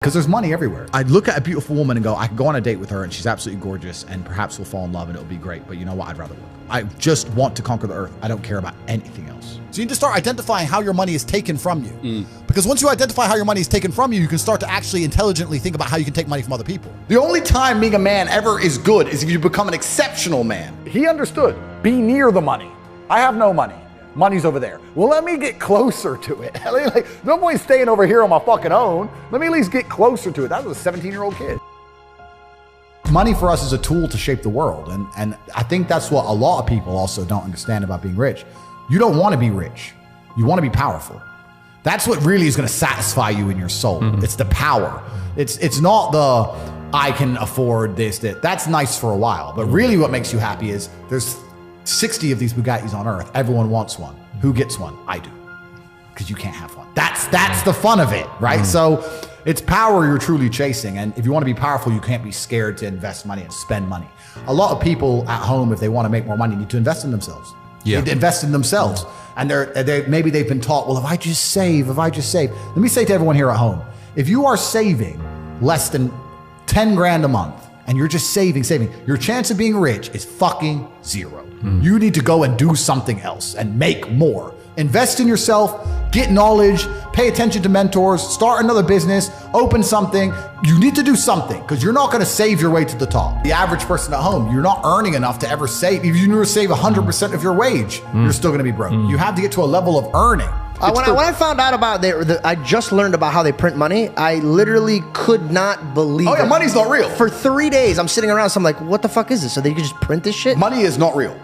Because there's money everywhere. I look at a beautiful woman and go, I can go on a date with her and she's absolutely gorgeous and perhaps we'll fall in love and it'll be great. But you know what? I'd rather work. I just want to conquer the earth. I don't care about anything else. So you need to start identifying how your money is taken from you. Because once you identify how your money is taken from you, you can start to actually intelligently think about how you can take money from other people. The only time being a man ever is good is if you become an exceptional man. He understood. Be near the money. I have no money. Money's over there. Well, let me get closer to it. Like, no point staying over here on my fucking own. Let me at least get closer to it. That was a 17-year-old kid. Money for us is a tool to shape the world. And I think that's what a lot of people also don't understand about being rich. You don't want to be rich. You want to be powerful. That's what really is going to satisfy you in your soul. It's the power. It's not the, I can afford this, that. That's nice for a while. But really what makes you happy is there's 60 of these Bugattis on earth. Everyone wants one. Who gets one? I do. Because you can't have one. That's the fun of it, right? So it's power you're truly chasing. And if you want to be powerful, you can't be scared to invest money and spend money. A lot of people at home, if they want to make more money, need to invest in themselves. They need to invest in themselves. And maybe they've been taught, well, if I just save. Let me say to everyone here at home, if you are saving less than 10 grand a month and you're just saving, your chance of being rich is fucking zero. You need to go and do something else and make more. Invest in yourself, get knowledge, pay attention to mentors, start another business, open something. You need to do something because you're not going to save your way to the top. The average person at home, you're not earning enough to ever save. If you never save 100% of your wage, you're still going to be broke. You have to get to a level of earning. When I found out about I just learned about how they print money. I literally could not believe it. Money's not real. For 3 days, I'm sitting around, so I'm like, what the fuck is this? So they could just print this shit? Money is not real.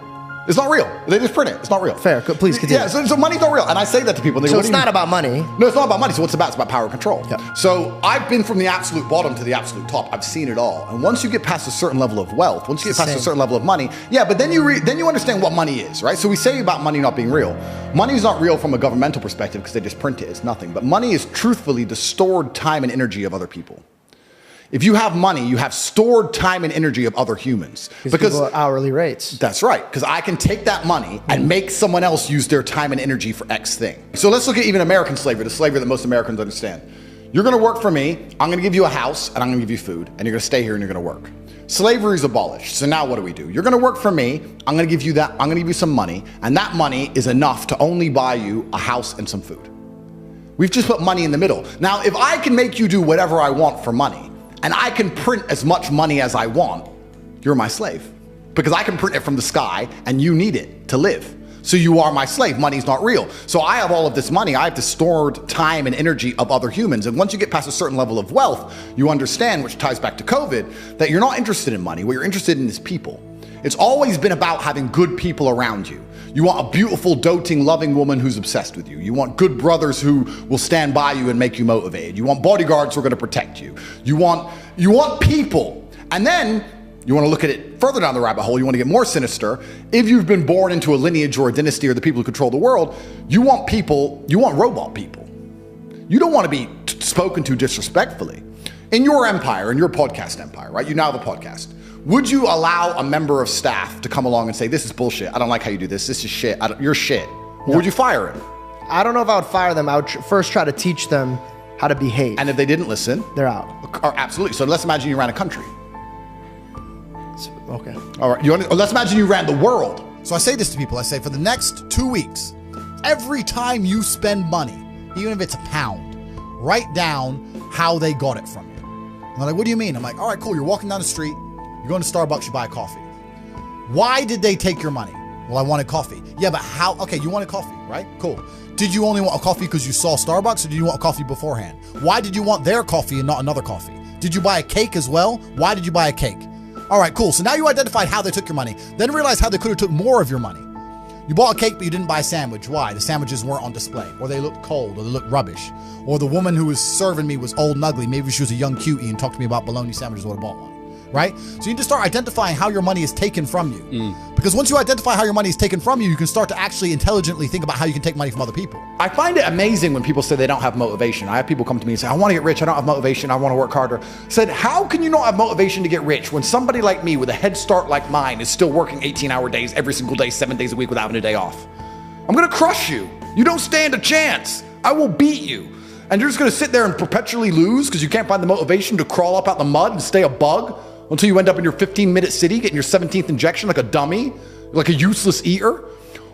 It's not real. They just print it. It's not real. Fair. Please continue. Yeah, so money's not real. And I say that to people. They So go, it's not about money. No, it's not about money. So what's it about? It's about power and control. Yeah. So I've been from the absolute bottom to the absolute top. I've seen it all. And once you get past a certain level of wealth, once you get past a certain level of money, but then you understand what money is, right? So we say about money not being real. Money is not real from a governmental perspective because they just print it. It's nothing. But money is truthfully the stored time and energy of other people. If you have money, you have stored time and energy of other humans. Because people are hourly rates. That's right. Because I can take that money and make someone else use their time and energy for X thing. So let's look at even American slavery, the slavery that most Americans understand. You're going to work for me. I'm going to give you a house and I'm going to give you food and you're going to stay here and you're going to work. Slavery is abolished. So now what do? You're going to work for me. I'm going to give you that. I'm going to give you some money. And that money is enough to only buy you a house and some food. We've just put money in the middle. Now, if I can make you do whatever I want for money, and I can print as much money as I want, you're my slave. Because I can print it from the sky and you need it to live. So you are my slave. Money's not real. So I have all of this money. I have the stored time and energy of other humans. And once you get past a certain level of wealth, you understand, which ties back to COVID, that you're not interested in money. What you're interested in is people. It's always been about having good people around you. You want a beautiful, doting, loving woman who's obsessed with you. You want good brothers who will stand by you and make you motivated. You want bodyguards who are going to protect you. You want people. And then you want to look at it further down the rabbit hole. You want to get more sinister. If you've been born into a lineage or a dynasty or the people who control the world, you want people, you want robot people. You don't want to be spoken to disrespectfully. In your empire, in your podcast empire, right? You now have a podcast. Would you allow a member of staff to come along and say, this is bullshit. I don't like how you do this. This is shit. You're shit. Or would you fire him? I don't know if I would fire them. I would first try to teach them how to behave. And if they didn't listen? They're out. Absolutely. So let's imagine you ran a country. Okay. All right. Let's imagine you ran the world. So I say this to people. I say for the next 2 weeks, every time you spend money, even if it's a pound, write down how they got it from you. And they're like, what do you mean? I'm like, all right, cool. You're walking down the street. You're going to Starbucks, you buy a coffee. Why did they take your money? Well, I wanted coffee. Yeah, but how? Okay, you wanted coffee, right? Cool. Did you only want a coffee because you saw Starbucks or did you want a coffee beforehand? Why did you want their coffee and not another coffee? Did you buy a cake as well? Why did you buy a cake? All right, cool. So now you identified how they took your money. Then realize how they could have took more of your money. You bought a cake, but you didn't buy a sandwich. Why? The sandwiches weren't on display, or they looked cold, or they looked rubbish. Or the woman who was serving me was old and ugly. Maybe she was a young cutie and talked to me about bologna sandwiches, would have bought one. Right? So you need to start identifying how your money is taken from you. Because once you identify how your money is taken from you, you can start to actually intelligently think about how you can take money from other people. I find it amazing when people say they don't have motivation. I have people come to me and say, I want to get rich. I don't have motivation. I want to work harder. I said, how can you not have motivation to get rich when somebody like me with a head start like mine is still working 18-hour days every single day, 7 days a week without having a day off? I'm going to crush you. You don't stand a chance. I will beat you. And you're just gonna sit there and perpetually lose because you can't find the motivation to crawl up out the mud and stay a bug until you end up in your 15-minute city getting your 17th injection like a dummy, like a useless eater.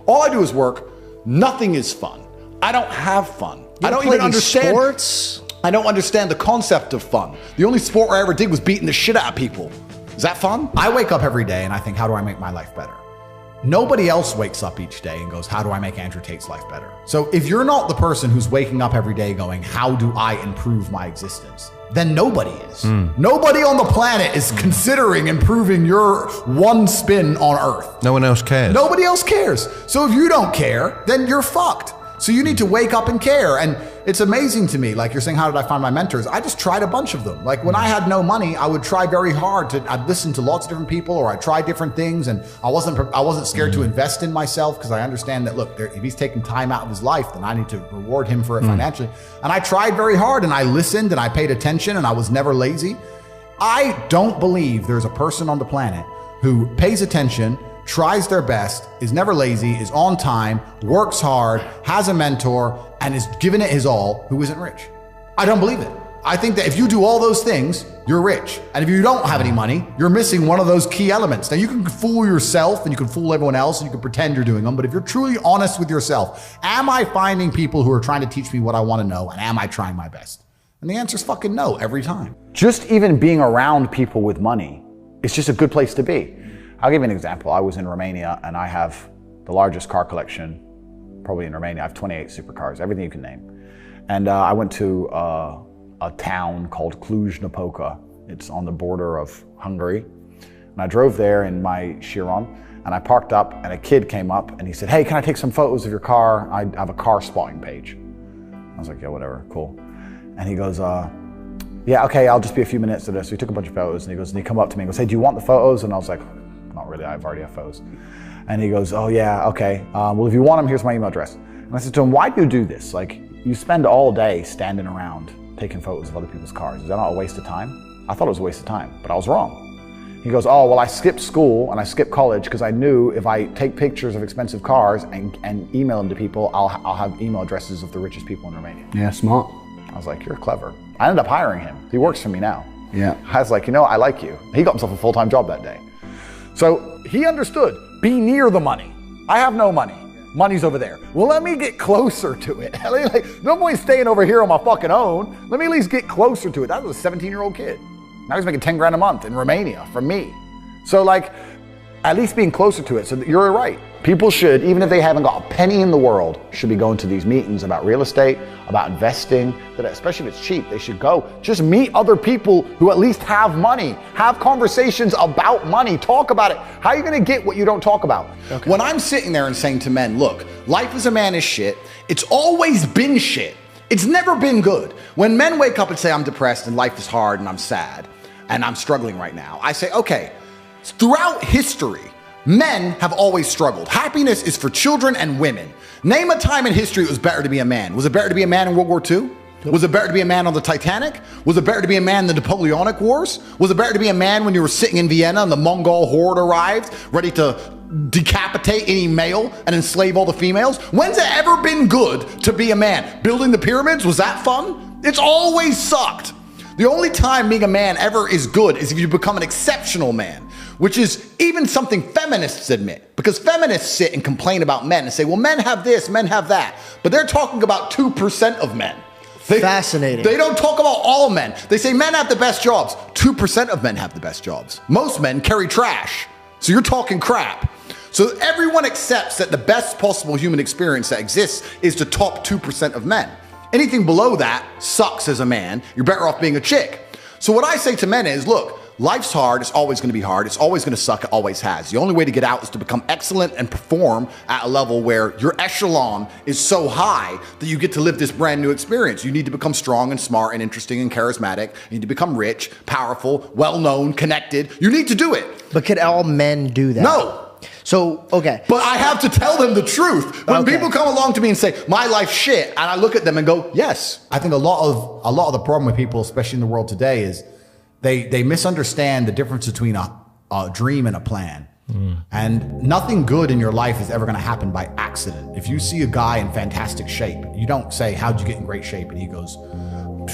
All I do is work. Nothing is fun. I don't have fun. I don't even understand sports. I don't understand the concept of fun. The only sport I ever did was beating the shit out of people. Is that fun? I wake up every day and I think, how do I make my life better? Nobody else wakes up each day and goes, how do I make Andrew Tate's life better? So if you're not the person who's waking up every day going, how do I improve my existence? Then nobody is. Nobody on the planet is considering improving your one spin on Earth. No one else cares. Nobody else cares. So if you don't care, then you're fucked. So you need to wake up and care. And it's amazing to me, like you're saying, how did I find my mentors? I just tried a bunch of them. Like when I had no money, I would try very hard I'd listen to lots of different people, or I'd try different things. And I wasn't scared to invest in myself because I understand that, look, if he's taking time out of his life, then I need to reward him for it financially. And I tried very hard and I listened and I paid attention and I was never lazy. I don't believe there's a person on the planet who pays attention, tries their best, is never lazy, is on time, works hard, has a mentor, and is giving it his all, who isn't rich. I don't believe it. I think that if you do all those things, you're rich. And if you don't have any money, you're missing one of those key elements. Now you can fool yourself and you can fool everyone else and you can pretend you're doing them, but if you're truly honest with yourself, am I finding people who are trying to teach me what I want to know, and am I trying my best? And the answer is fucking no every time. Just even being around people with money is just a good place to be. I'll give you an example. I was in Romania and I have the largest car collection probably in Romania. I have 28 supercars, everything you can name. And I went to a town called Cluj-Napoca. It's on the border of Hungary. And I drove there in my Chiron and I parked up and a kid came up and he said, hey, can I take some photos of your car? I have a car spotting page. I was like, yeah, whatever, cool. And he goes, yeah, okay, I'll just be a few minutes to this. So he took a bunch of photos and he come up to me and goes, hey, do you want the photos? And I was like, not really, I've already have photos. And he goes, oh yeah, okay. Well, if you want them, here's my email address. And I said to him, why do you do this? Like, you spend all day standing around taking photos of other people's cars. Is that not a waste of time? I thought it was a waste of time, but I was wrong. He goes, oh, well, I skipped school and I skipped college because I knew if I take pictures of expensive cars and email them to people, I'll have email addresses of the richest people in Romania. Yeah, smart. I was like, you're clever. I ended up hiring him. He works for me now. Yeah. I was like, I like you. He got himself a full-time job that day. So he understood, be near the money. I have no money. Money's over there. Well, let me get closer to it. Like, no point staying over here on my fucking own. Let me at least get closer to it. That was a 17-year-old kid. Now he's making 10 grand a month in Romania from me. So like, at least being closer to it. So you're right. People should, even if they haven't got a penny in the world, should be going to these meetings about real estate, about investing, that especially if it's cheap, they should go. Just meet other people who at least have money. Have conversations about money. Talk about it. How are you going to get what you don't talk about? Okay. When I'm sitting there and saying to men, look, life as a man is shit. It's always been shit. It's never been good. When men wake up and say, I'm depressed and life is hard and I'm sad and I'm struggling right now, I say, okay, throughout history, men have always struggled. Happiness is for children and women. Name a time in history it was better to be a man. Was it better to be a man in World War II? Was it better to be a man on the Titanic? Was it better to be a man in the Napoleonic Wars? Was it better to be a man when you were sitting in Vienna and the Mongol horde arrived, ready to decapitate any male and enslave all the females? When's it ever been good to be a man? Building the pyramids, was that fun? It's always sucked. The only time being a man ever is good is if you become an exceptional man, which is even something feminists admit, because feminists sit and complain about men and say, well, men have this, men have that, but they're talking about 2% of men. Fascinating. They don't talk about all men. They say men have the best jobs. 2% of men have the best jobs. Most men carry trash. So you're talking crap. So everyone accepts that the best possible human experience that exists is the top 2% of men. Anything below that sucks as a man. You're better off being a chick. So what I say to men is, look, life's hard. It's always going to be hard. It's always going to suck. It always has. The only way to get out is to become excellent and perform at a level where your echelon is so high that you get to live this brand new experience. You need to become strong and smart and interesting and charismatic. You need to become rich, powerful, well-known, connected. You need to do it. But can all men do that? No. So, okay. But I have to tell them the truth. When people come along to me and say, my life's shit, and I look at them and go, yes. I think a lot of the problem with people, especially in the world today, is they misunderstand the difference between a dream and a plan. And nothing good in your life is ever going to happen by accident. If you see a guy in fantastic shape, you don't say, how'd you get in great shape? And he goes,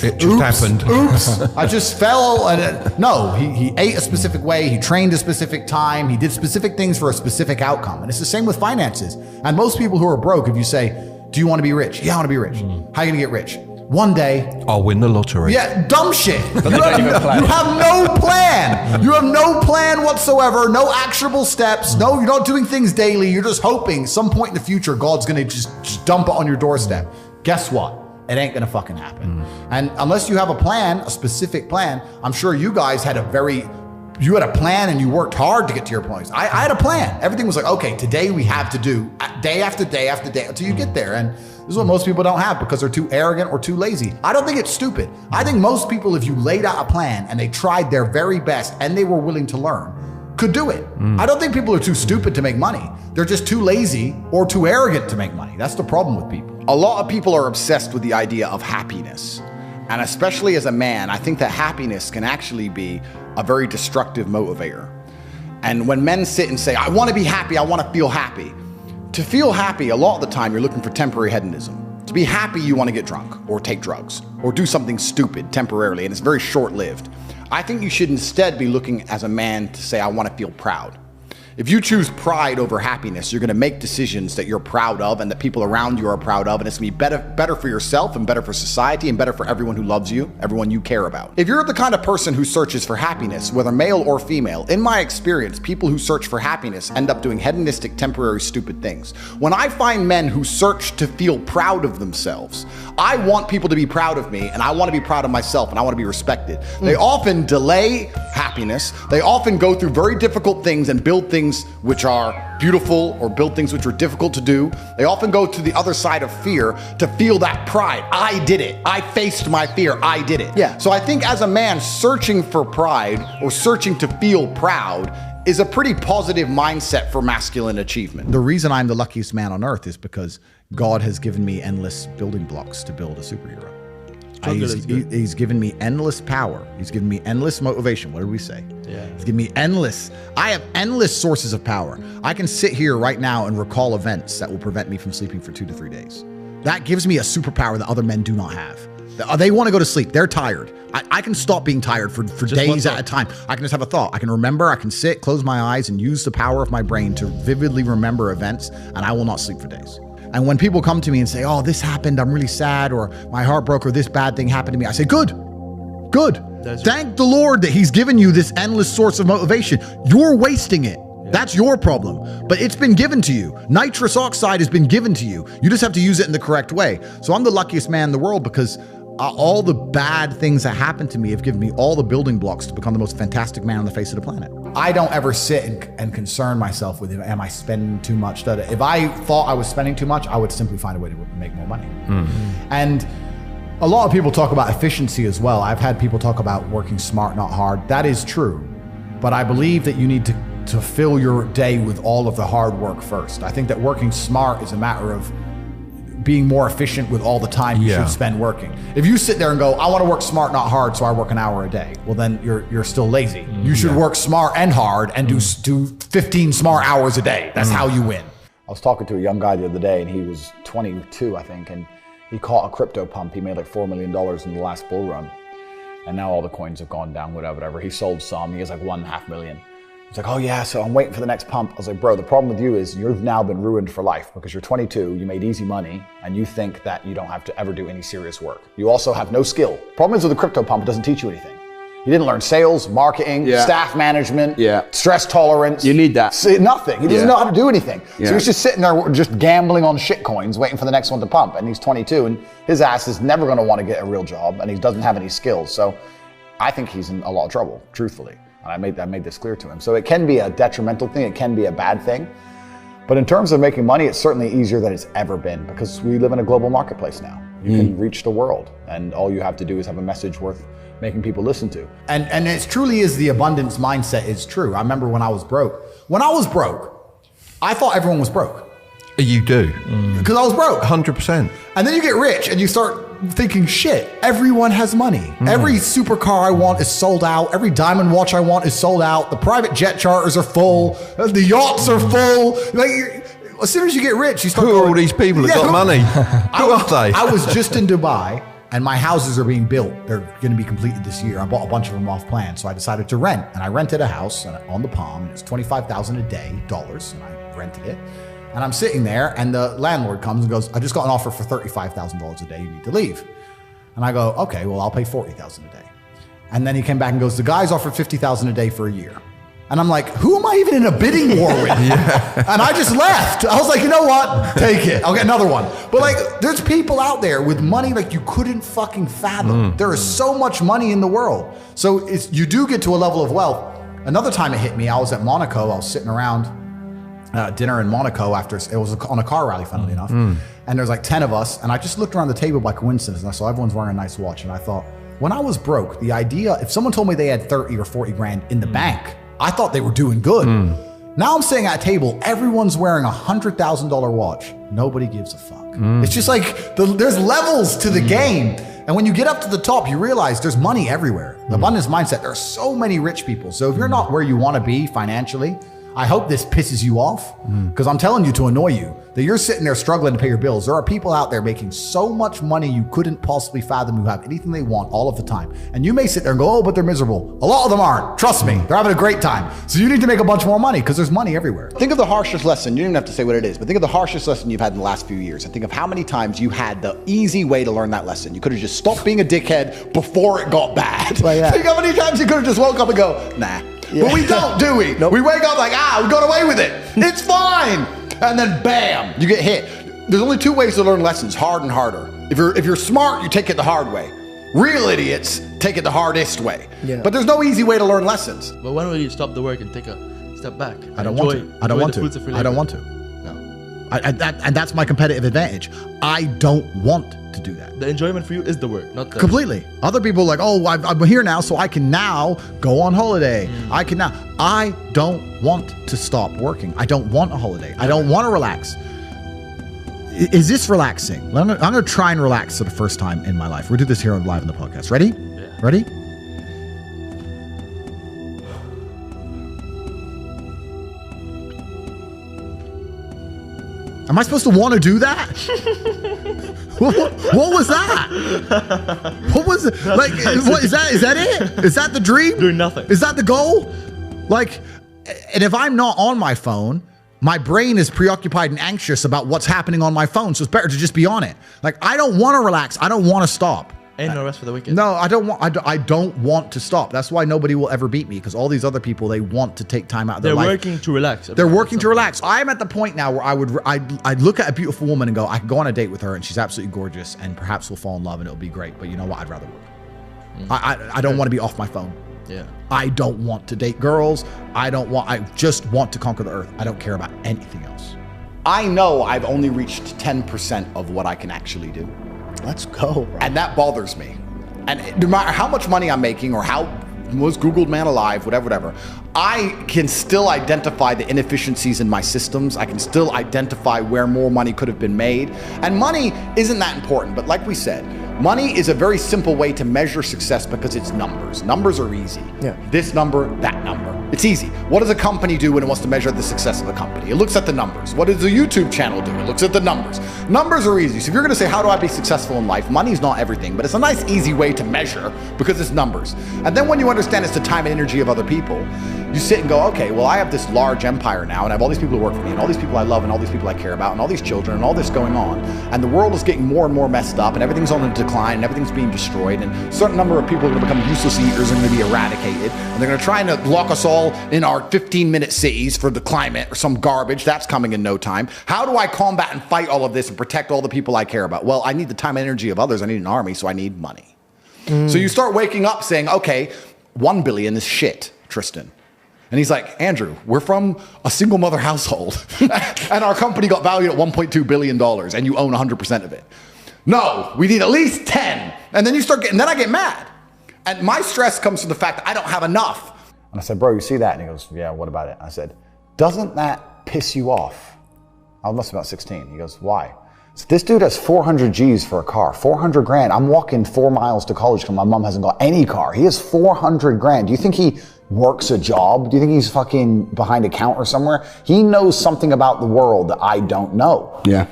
it just happened. Oops, I just fell. And no, he ate a specific way. He trained a specific time. He did specific things for a specific outcome. And it's the same with finances. And most people who are broke, if you say, do you want to be rich? Yeah, I want to be rich. How are you going to get rich? One day, I'll win the lottery. Yeah, dumb shit. You have no plan. You have no plan whatsoever, no actionable steps. No, you're not doing things daily. You're just hoping some point in the future, God's going to just dump it on your doorstep. Guess what? It ain't going to fucking happen. And unless you have a plan, a specific plan, I'm sure you guys had you had a plan and you worked hard to get to your points. I had a plan. Everything was like, okay, today we have to do day after day after day until you get there. And this is what most people don't have because they're too arrogant or too lazy. I don't think it's stupid. I think most people, if you laid out a plan and they tried their very best and they were willing to learn, could do it. I don't think people are too stupid to make money. They're just too lazy or too arrogant to make money. That's the problem with people. A lot of people are obsessed with the idea of happiness. And especially as a man, I think that happiness can actually be a very destructive motivator. And when men sit and say, I want to be happy, I want to feel happy. To feel happy, a lot of the time, you're looking for temporary hedonism. To be happy, you want to get drunk or take drugs or do something stupid temporarily, and it's very short-lived. I think you should instead be looking as a man to say, I want to feel proud. If you choose pride over happiness, you're going to make decisions that you're proud of and that people around you are proud of, and it's going to be better for yourself and better for society and better for everyone who loves you, everyone you care about. If you're the kind of person who searches for happiness, whether male or female, in my experience, people who search for happiness end up doing hedonistic, temporary, stupid things. When I find men who search to feel proud of themselves, I want people to be proud of me, and I want to be proud of myself, and I want to be respected. They often delay happiness. They often go through very difficult things and build things which are beautiful or build things which are difficult to do. They often go to the other side of fear to feel that pride. I did it. I faced my fear. I did it. Yeah. So I think as a man, searching for pride or searching to feel proud is a pretty positive mindset for masculine achievement. The reason I'm the luckiest man on earth is because God has given me endless building blocks to build a superhero. He's given me endless power. He's given me endless motivation. What did we say? Yeah. He's given me I have endless sources of power. I can sit here right now and recall events that will prevent me from sleeping for 2 to 3 days. That gives me a superpower that other men do not have. They want to go to sleep. They're tired. I can stop being tired for days at a time. I can just have a thought. I can remember, I can sit, close my eyes, and use the power of my brain to vividly remember events, and I will not sleep for days. And when people come to me and say, oh, this happened, I'm really sad, or my heart broke, or this bad thing happened to me, I say, good. Thank the Lord that he's given you this endless source of motivation. You're wasting it. Yeah. That's your problem. But it's been given to you. Nitrous oxide has been given to you. You just have to use it in the correct way. So I'm the luckiest man in the world because all the bad things that happened to me have given me all the building blocks to become the most fantastic man on the face of the planet. I don't ever sit and concern myself with, am I spending too much? If I thought I was spending too much, I would simply find a way to make more money. And a lot of people talk about efficiency as well. I've had people talk about working smart, not hard. That is true. But I believe that you need to fill your day with all of the hard work first. I think that working smart is a matter of being more efficient with all the time you should spend working. If you sit there and go, I want to work smart, not hard, so I work an hour a day, well, then you're still lazy. You should work smart and hard and do 15 smart hours a day. That's how you win. I was talking to a young guy the other day, and he was 22, I think, and he caught a crypto pump. He made like $4 million in the last bull run, and now all the coins have gone down, whatever. He sold some. He has like 1.5 million. He's like, oh yeah, so I'm waiting for the next pump. I was like, bro, the problem with you is you've now been ruined for life because you're 22, you made easy money, and you think that you don't have to ever do any serious work. You also have no skill. Problem is with the crypto pump, it doesn't teach you anything. You didn't learn sales, marketing, staff management, stress tolerance. You need that. Nothing. He doesn't know how to do anything. So he's just sitting there just gambling on shit coins, waiting for the next one to pump. And he's 22, and his ass is never going to want to get a real job, and he doesn't have any skills. So I think he's in a lot of trouble, truthfully. And I made this clear to him. So it can be a detrimental thing. It can be a bad thing. But in terms of making money, it's certainly easier than it's ever been because we live in a global marketplace now. You can reach the world, and all you have to do is have a message worth making people listen to. And it truly is the abundance mindset is true. I remember when I was broke. When I was broke, I thought everyone was broke. You do. Because I was broke. 100%. And then you get rich and you start thinking, shit, everyone has money. Every supercar I want is sold out. Every diamond watch I want is sold out. The private jet charters are full. The yachts are full. Like, as soon as you get rich, you start Who going, are all these people that got money? Who are they? I was just in Dubai, and my houses are being built. They're going to be completed this year. I bought a bunch of them off plan, so I decided to rent. And I rented a house on the Palm. It was $25,000 a day, dollars, and I rented it. And I'm sitting there, and the landlord comes and goes, I just got an offer for $35,000 a day. You need to leave. And I go, okay, well, I'll pay $40,000 a day. And then he came back and goes, the guy's offered $50,000 a day for a year. And I'm like, who am I even in a bidding war with? And I just left. I was like, you know what? Take it. I'll get another one. But like, there's people out there with money like you couldn't fucking fathom. There is so much money in the world. So you do get to a level of wealth. Another time it hit me, I was at Monaco. I was sitting around dinner in Monaco after, it was on a car rally, funnily enough. And there's like 10 of us. And I just looked around the table by coincidence and I saw everyone's wearing a nice watch. And I thought, when I was broke, the idea, if someone told me they had 30 or 40 grand in the bank, I thought they were doing good. Now I'm sitting at a table, everyone's wearing a $100,000 watch. Nobody gives a fuck. It's just like, there's levels to the game. And when you get up to the top, you realize there's money everywhere. The abundance mindset, there are so many rich people. So if you're not where you want to be financially, I hope this pisses you off, because I'm telling you to annoy you, that you're sitting there struggling to pay your bills. There are people out there making so much money you couldn't possibly fathom, who have anything they want all of the time. And you may sit there and go, oh, but they're miserable. A lot of them aren't. Trust me, they're having a great time. So you need to make a bunch more money because there's money everywhere. Think of the harshest lesson. You don't even have to say what it is, but think of the harshest lesson you've had in the last few years. And think of how many times you had the easy way to learn that lesson. You could have just stopped being a dickhead before it got bad. Like that. Think how many times you could have just woke up and go, nah. Yeah. But we don't, do we? Nope. We wake up like, we got away with it. It's fine. And then bam, you get hit. There's only two ways to learn lessons, hard and harder. If you're smart, you take it the hard way. Real idiots take it the hardest way. Yeah. But there's no easy way to learn lessons. But when will you stop the work and take a step back? I don't want to. I don't want to. I don't want to. No. And that's my competitive advantage. I don't want to do that. The enjoyment for you is the work, not the... Completely. Other people are like, oh, I'm here now, so I can now go on holiday. I don't want to stop working. I don't want a holiday. I don't want to relax. Is this relaxing? I'm going to try and relax for the first time in my life. We'll do this here live on the podcast. Ready? Yeah. Ready? Am I supposed to want to do that? What was that? What was it? Like, what is that? Is that it? Is that the dream? Doing nothing. Is that the goal? Like, and if I'm not on my phone, my brain is preoccupied and anxious about what's happening on my phone. So it's better to just be on it. Like, I don't want to relax. I don't want to stop. Ain't no rest for the wicked. No, I don't want. I don't want to stop. That's why nobody will ever beat me, because all these other people, they want to take time out of their life. They're working to relax. They're working to relax. I'm at the point now where I'd look at a beautiful woman and go, I could go on a date with her and she's absolutely gorgeous and perhaps we'll fall in love and it'll be great. But you know what? I'd rather work. I don't want to be off my phone. Yeah. I don't want to date girls. I just want to conquer the earth. I don't care about anything else. I know I've only reached 10% of what I can actually do. Let's go, bro. And that bothers me. And no matter how much money I'm making or how most Googled man alive, whatever, I can still identify the inefficiencies in my systems. I can still identify where more money could have been made. And money isn't that important, but like we said, money is a very simple way to measure success because it's numbers. Numbers are easy. Yeah. This number, that number. It's easy. What does a company do when it wants to measure the success of the company? It looks at the numbers. What does a YouTube channel do? It looks at the numbers. Numbers are easy. So if you're going to say, how do I be successful in life? Money's not everything, but it's a nice, easy way to measure because it's numbers. And then when you understand it's the time and energy of other people, you sit and go, okay, well, I have this large empire now, and I have all these people who work for me, and all these people I love, and all these people I care about, and all these children, and all this going on. And the world is getting more and more messed up, and everything's on a decline, and everything's being destroyed, and a certain number of people are going to become useless eaters and going to be eradicated, and they're going to try and lock us all in our 15-minute cities for the climate or some garbage. That's coming in no time. How do I combat and fight all of this and protect all the people I care about? Well, I need the time and energy of others. I need an army, so I need money. So you start waking up saying, okay, 1 billion is shit, Tristan. And he's like, Andrew, we're from a single mother household and our company got valued at $1.2 billion and you own 100% of it. No, we need at least 10. And then you start getting, then I get mad. And my stress comes from the fact that I don't have enough. And I said, bro, you see that? And he goes, yeah, what about it? I said, doesn't that piss you off? I must be about 16. He goes, why? I This dude has 400 G's for a car, 400 grand. I'm walking 4 miles to college because my mom hasn't got any car. He has 400 grand. Do you think he works a job? Do you think he's fucking behind a counter somewhere? He knows something about the world that I don't know. Yeah.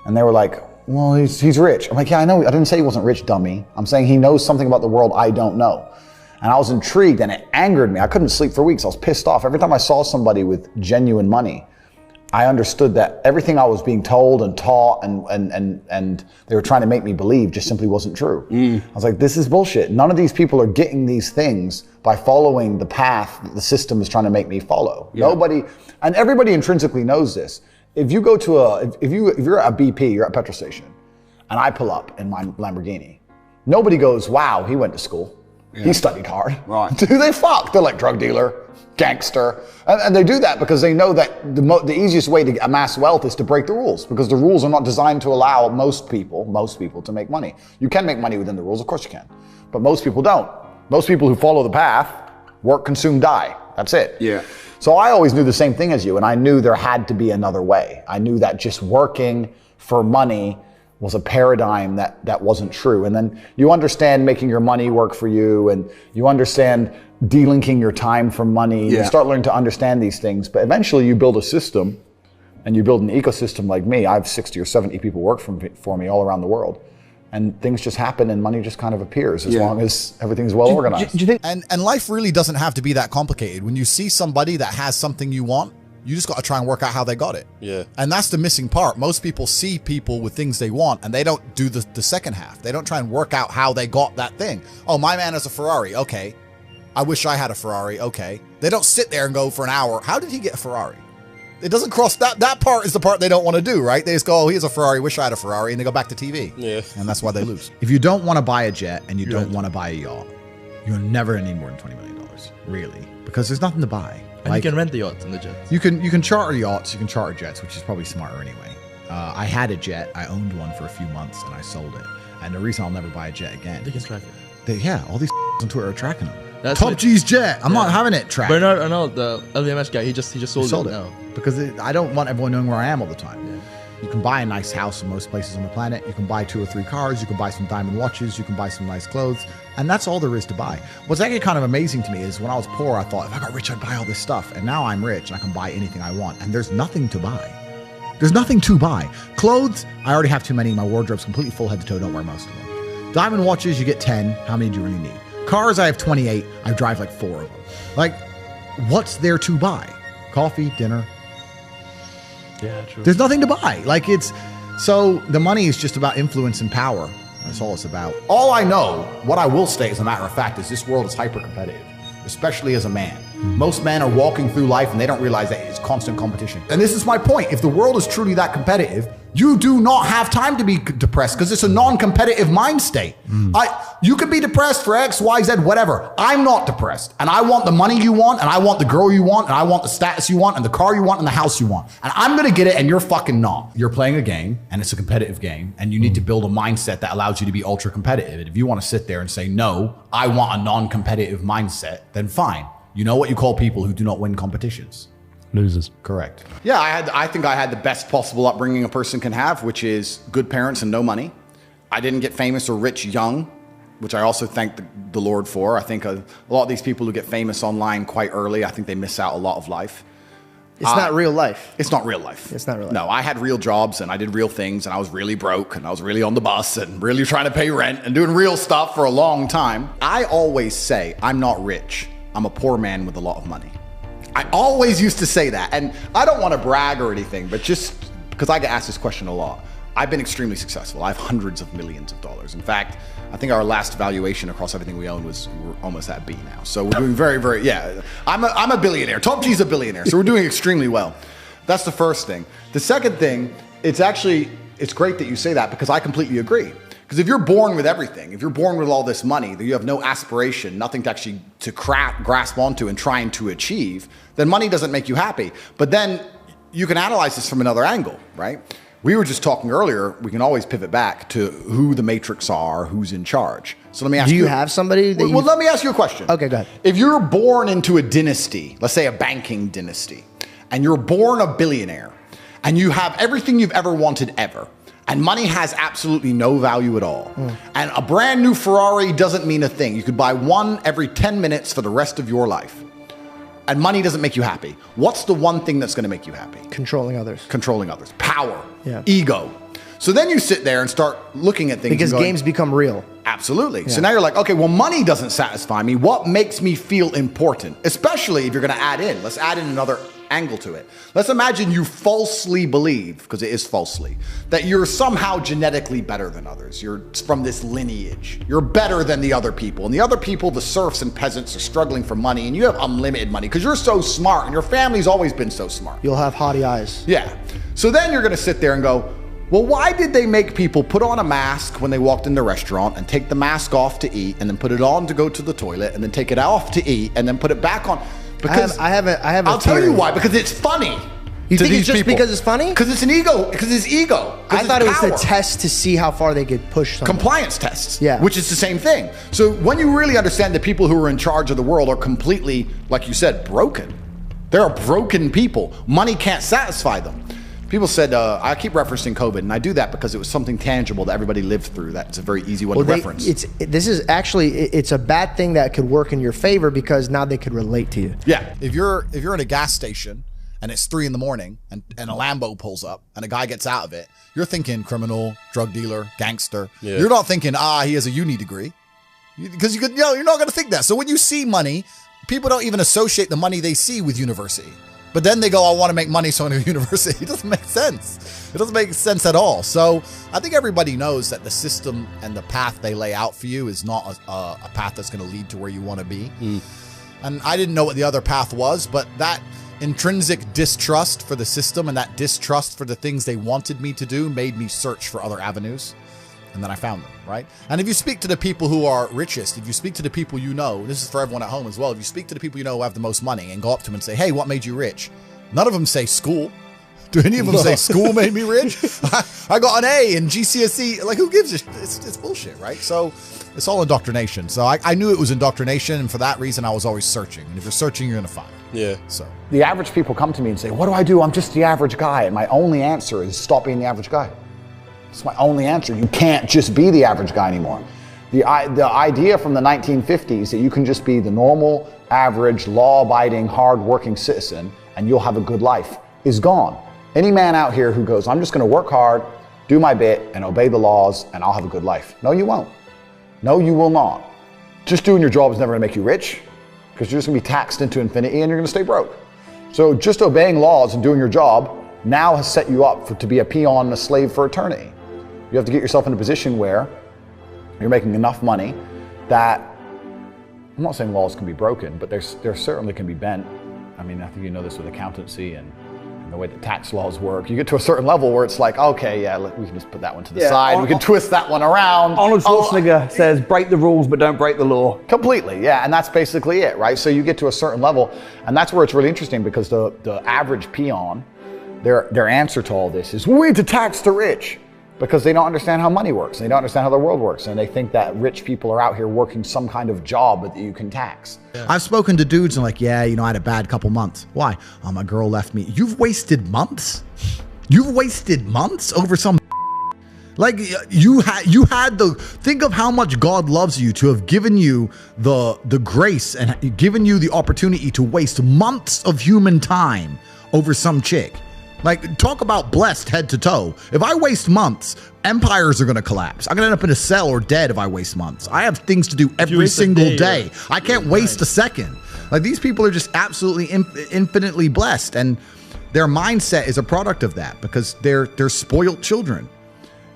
And they were like, well, he's rich. I'm like, yeah, I know. I didn't say he wasn't rich, dummy. I'm saying he knows something about the world I don't know. And I was intrigued and it angered me. I couldn't sleep for weeks. I was pissed off. Every time I saw somebody with genuine money, I understood that everything I was being told and taught and they were trying to make me believe just simply wasn't true. I was like, this is bullshit. None of these people are getting these things by following the path that the system is trying to make me follow. Yeah. Nobody, and everybody intrinsically knows this. If you go to if you're at a BP, you're at a petrol station, and I pull up in my Lamborghini, nobody goes, wow, he went to school. Yeah. He studied hard. Right. Do they fuck? They're like drug dealer, gangster. And they do that because they know that the easiest way to amass wealth is to break the rules, because the rules are not designed to allow most people to make money. You can make money within the rules, of course you can, but most people don't. Most people who follow the path work, consume, die. That's it. Yeah. So I always knew the same thing as you, and I knew there had to be another way. I knew that just working for money was a paradigm that wasn't true. And then you understand making your money work for you, and you understand delinking your time from money. Yeah. You start learning to understand these things, but eventually you build a system and you build an ecosystem like me. I have 60 or 70 people work for me all around the world. And things just happen and money just kind of appears as long as everything's well organized. Do you think, and life really doesn't have to be that complicated. When you see somebody that has something you want, you just got to try and work out how they got it. Yeah. And that's the missing part. Most people see people with things they want and they don't do the second half. They don't try and work out how they got that thing. Oh, my man has a Ferrari. Okay. I wish I had a Ferrari. Okay. They don't sit there and go for an hour. How did he get a Ferrari? It doesn't cross that part is the part they don't want to do, right? They just go, oh, here's a Ferrari, wish I had a Ferrari, and they go back to TV. Yeah. And that's why they lose. If you don't want to buy a jet and you don't want to buy a yacht, you're never going to need more than $20 million, really, because there's nothing to buy. And you can rent the yachts and the jets. You can charter yachts, you can charter jets, which is probably smarter anyway. I had a jet, I owned one for a few months, and I sold it. And the reason I'll never buy a jet again. They can track it. All these on Twitter are tracking them. That's Top G's jet. I'm not having it tracked. Bernard Arnault, the LVMH guy, he just sold it now. Because I don't want everyone knowing where I am all the time. Yeah. You can buy a nice house in most places on the planet. You can buy 2 or 3 cars. You can buy some diamond watches. You can buy some nice clothes. And that's all there is to buy. What's actually kind of amazing to me is when I was poor, I thought if I got rich, I'd buy all this stuff. And now I'm rich and I can buy anything I want. And there's nothing to buy. There's nothing to buy. Clothes, I already have too many. My wardrobe's completely full head to toe. Don't wear most of them. Diamond watches, you get 10. How many do you really need? Cars, I have 28. I drive like 4 of them. Like, what's there to buy? Coffee, dinner. Yeah, true. There's nothing to buy. So the money is just about influence and power. That's all it's about. All I know, what I will state as a matter of fact, is this world is hyper competitive, especially as a man. Most men are walking through life and they don't realize that it's constant competition. And this is my point. If the world is truly that competitive, you do not have time to be depressed because it's a non-competitive mind state. You could be depressed for X, Y, Z, whatever. I'm not depressed. And I want the money you want, and I want the girl you want, and I want the status you want, and the car you want, and the house you want. And I'm going to get it, and you're fucking not. You're playing a game, and it's a competitive game, and you need to build a mindset that allows you to be ultra competitive. And if you want to sit there and say, no, I want a non-competitive mindset, then fine. You know what you call people who do not win competitions? Losers. Correct. Yeah, I think I had the best possible upbringing a person can have, which is good parents and no money. I didn't get famous or rich young, which I also thank the Lord for. I think a lot of these people who get famous online quite early, I think they miss out a lot of life. It's not real life. It's not real life. It's not real life. No, I had real jobs and I did real things and I was really broke and I was really on the bus and really trying to pay rent and doing real stuff for a long time. I always say I'm not rich. I'm a poor man with a lot of money. I always used to say that. And I don't want to brag or anything, but just because I get asked this question a lot. I've been extremely successful. I have hundreds of millions of dollars. In fact, I think our last valuation across everything we own we're almost at B now. So we're doing very, very, yeah. I'm a billionaire. Top G's a billionaire. So we're doing extremely well. That's the first thing. The second thing, it's great that you say that because I completely agree. Because if you're born with everything, if you're born with all this money, that you have no aspiration, nothing to actually grasp onto and trying to achieve, then money doesn't make you happy. But then you can analyze this from another angle, right? We were just talking earlier, we can always pivot back to who the matrix are, who's in charge. So let me ask you. Do you have somebody that Well, let me ask you a question. Okay, go ahead. If you're born into a dynasty, let's say a banking dynasty, and you're born a billionaire, and you have everything you've ever wanted ever, And money has absolutely no value at all. And a brand new Ferrari doesn't mean a thing. You could buy one every 10 minutes for the rest of your life. And money doesn't make you happy. What's the one thing that's going to make you happy? Controlling others. Controlling others. Power. Yeah. Ego. So then you sit there and start looking at things. Because and going, games become real. Absolutely. So now you're like, okay, well, money doesn't satisfy me. What makes me feel important? Especially if you're going to add in. Let's add in another angle to it. Let's imagine you falsely believe, because it is falsely, that you're somehow genetically better than others. You're from this lineage. You're better than the other people. And the other people, the serfs and peasants, are struggling for money, and you have unlimited money because you're so smart and your family's always been so smart. You'll have haughty eyes. Yeah. So then you're going to sit there and go, well, why did they make people put on a mask when they walked in the restaurant and take the mask off to eat and then put it on to go to the toilet and then take it off to eat and then put it back on? Because I have a I'll tell theory. you why. Because it's funny. You to think these it's just people. because it's funny? Because it's an ego. Because it's ego. I thought it was the test to see how far they could push something. Compliance tests. Yeah. Which is the same thing. So when you really understand that people who are in charge of the world are completely, like you said, broken. They're broken people. Money can't satisfy them. People said, I keep referencing COVID, and I do that because it was something tangible that everybody lived through. That's a very easy one to reference. This is actually, it's a bad thing that could work in your favor because now they could relate to you. Yeah. If you're in a gas station and it's 3 a.m. and a Lambo pulls up and a guy gets out of it, you're thinking criminal, drug dealer, gangster. Yeah. You're not thinking, he has a uni degree. Because you're not going to think that. So when you see money, people don't even associate the money they see with university. But then they go, I want to make money, so I go to university. It doesn't make sense. It doesn't make sense at all. So I think everybody knows that the system and the path they lay out for you is not a path that's going to lead to where you want to be. And I didn't know what the other path was, but that intrinsic distrust for the system and that distrust for the things they wanted me to do made me search for other avenues. And then I found them, right? And if you speak to the people who are richest, if you speak to the people you know, this is for everyone at home as well, if you speak to the people you know who have the most money and go up to them and say, hey, what made you rich? None of them say school. Do any of them say school made me rich? I got an A in GCSE. Like, who gives a shit? It's bullshit, right? So it's all indoctrination. So I knew it was indoctrination, and for that reason, I was always searching. And if you're searching, you're going to find. Yeah. So The average people come to me and say, what do I do? I'm just the average guy. And my only answer is stop being the average guy. It's my only answer. You can't just be the average guy anymore. The idea from the 1950s that you can just be the normal, average, law-abiding, hard-working citizen and you'll have a good life is gone. Any man out here who goes, I'm just going to work hard, do my bit, and obey the laws, and I'll have a good life. No, you won't. No, you will not. Just doing your job is never going to make you rich because you're just going to be taxed into infinity and you're going to stay broke. So just obeying laws and doing your job now has set you up to be a peon and a slave for eternity. You have to get yourself in a position where you're making enough money that, I'm not saying laws can be broken, but there certainly can be bent. I mean, I think you know this with accountancy and the way that tax laws work. You get to a certain level where it's like, okay, yeah, we can just put that one to the side. We can twist that one around. Arnold Schwarzenegger says, break the rules, but don't break the law. Completely, yeah, and that's basically it, right? So you get to a certain level, and that's where it's really interesting because the average peon, their answer to all this is, we need to tax the rich. Because they don't understand how money works, and they don't understand how the world works, and they think that rich people are out here working some kind of job that you can tax. yeah. I've spoken to dudes and like, yeah, I had a bad couple months. Why? Oh, my girl left me. You've wasted months? You've wasted months over some like you had think of how much God loves you to have given you the grace and given you the opportunity to waste months of human time over some chick. Like, talk about blessed head to toe. If I waste months, empires are going to collapse. I'm going to end up in a cell or dead if I waste months. I have things to do every single day. I can't waste a second. Like, these people are just absolutely infinitely blessed. And their mindset is a product of that because they're spoiled children.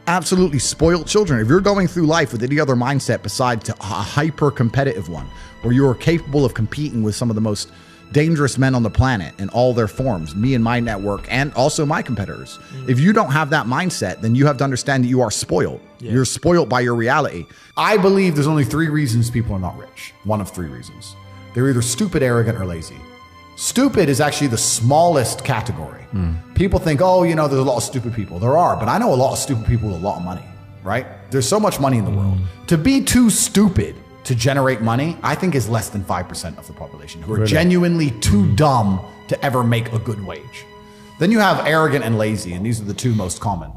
Absolutely spoiled children. If you're going through life with any other mindset besides a hyper competitive one, where you are capable of competing with some of the most dangerous men on the planet in all their forms, me and my network, and also my competitors. If you don't have that mindset, then you have to understand that you are spoiled. Yeah. You're spoiled by your reality. I believe there's only 3 reasons people are not rich. One of 3 reasons. They're either stupid, arrogant, or lazy. Stupid is actually the smallest category. People think, oh, there's a lot of stupid people. There are, but I know a lot of stupid people with a lot of money, right? There's so much money in the world. To be too stupid to generate money, I think is less than 5% of the population who are genuinely too dumb to ever make a good wage. Then you have arrogant and lazy, and these are the 2 most common.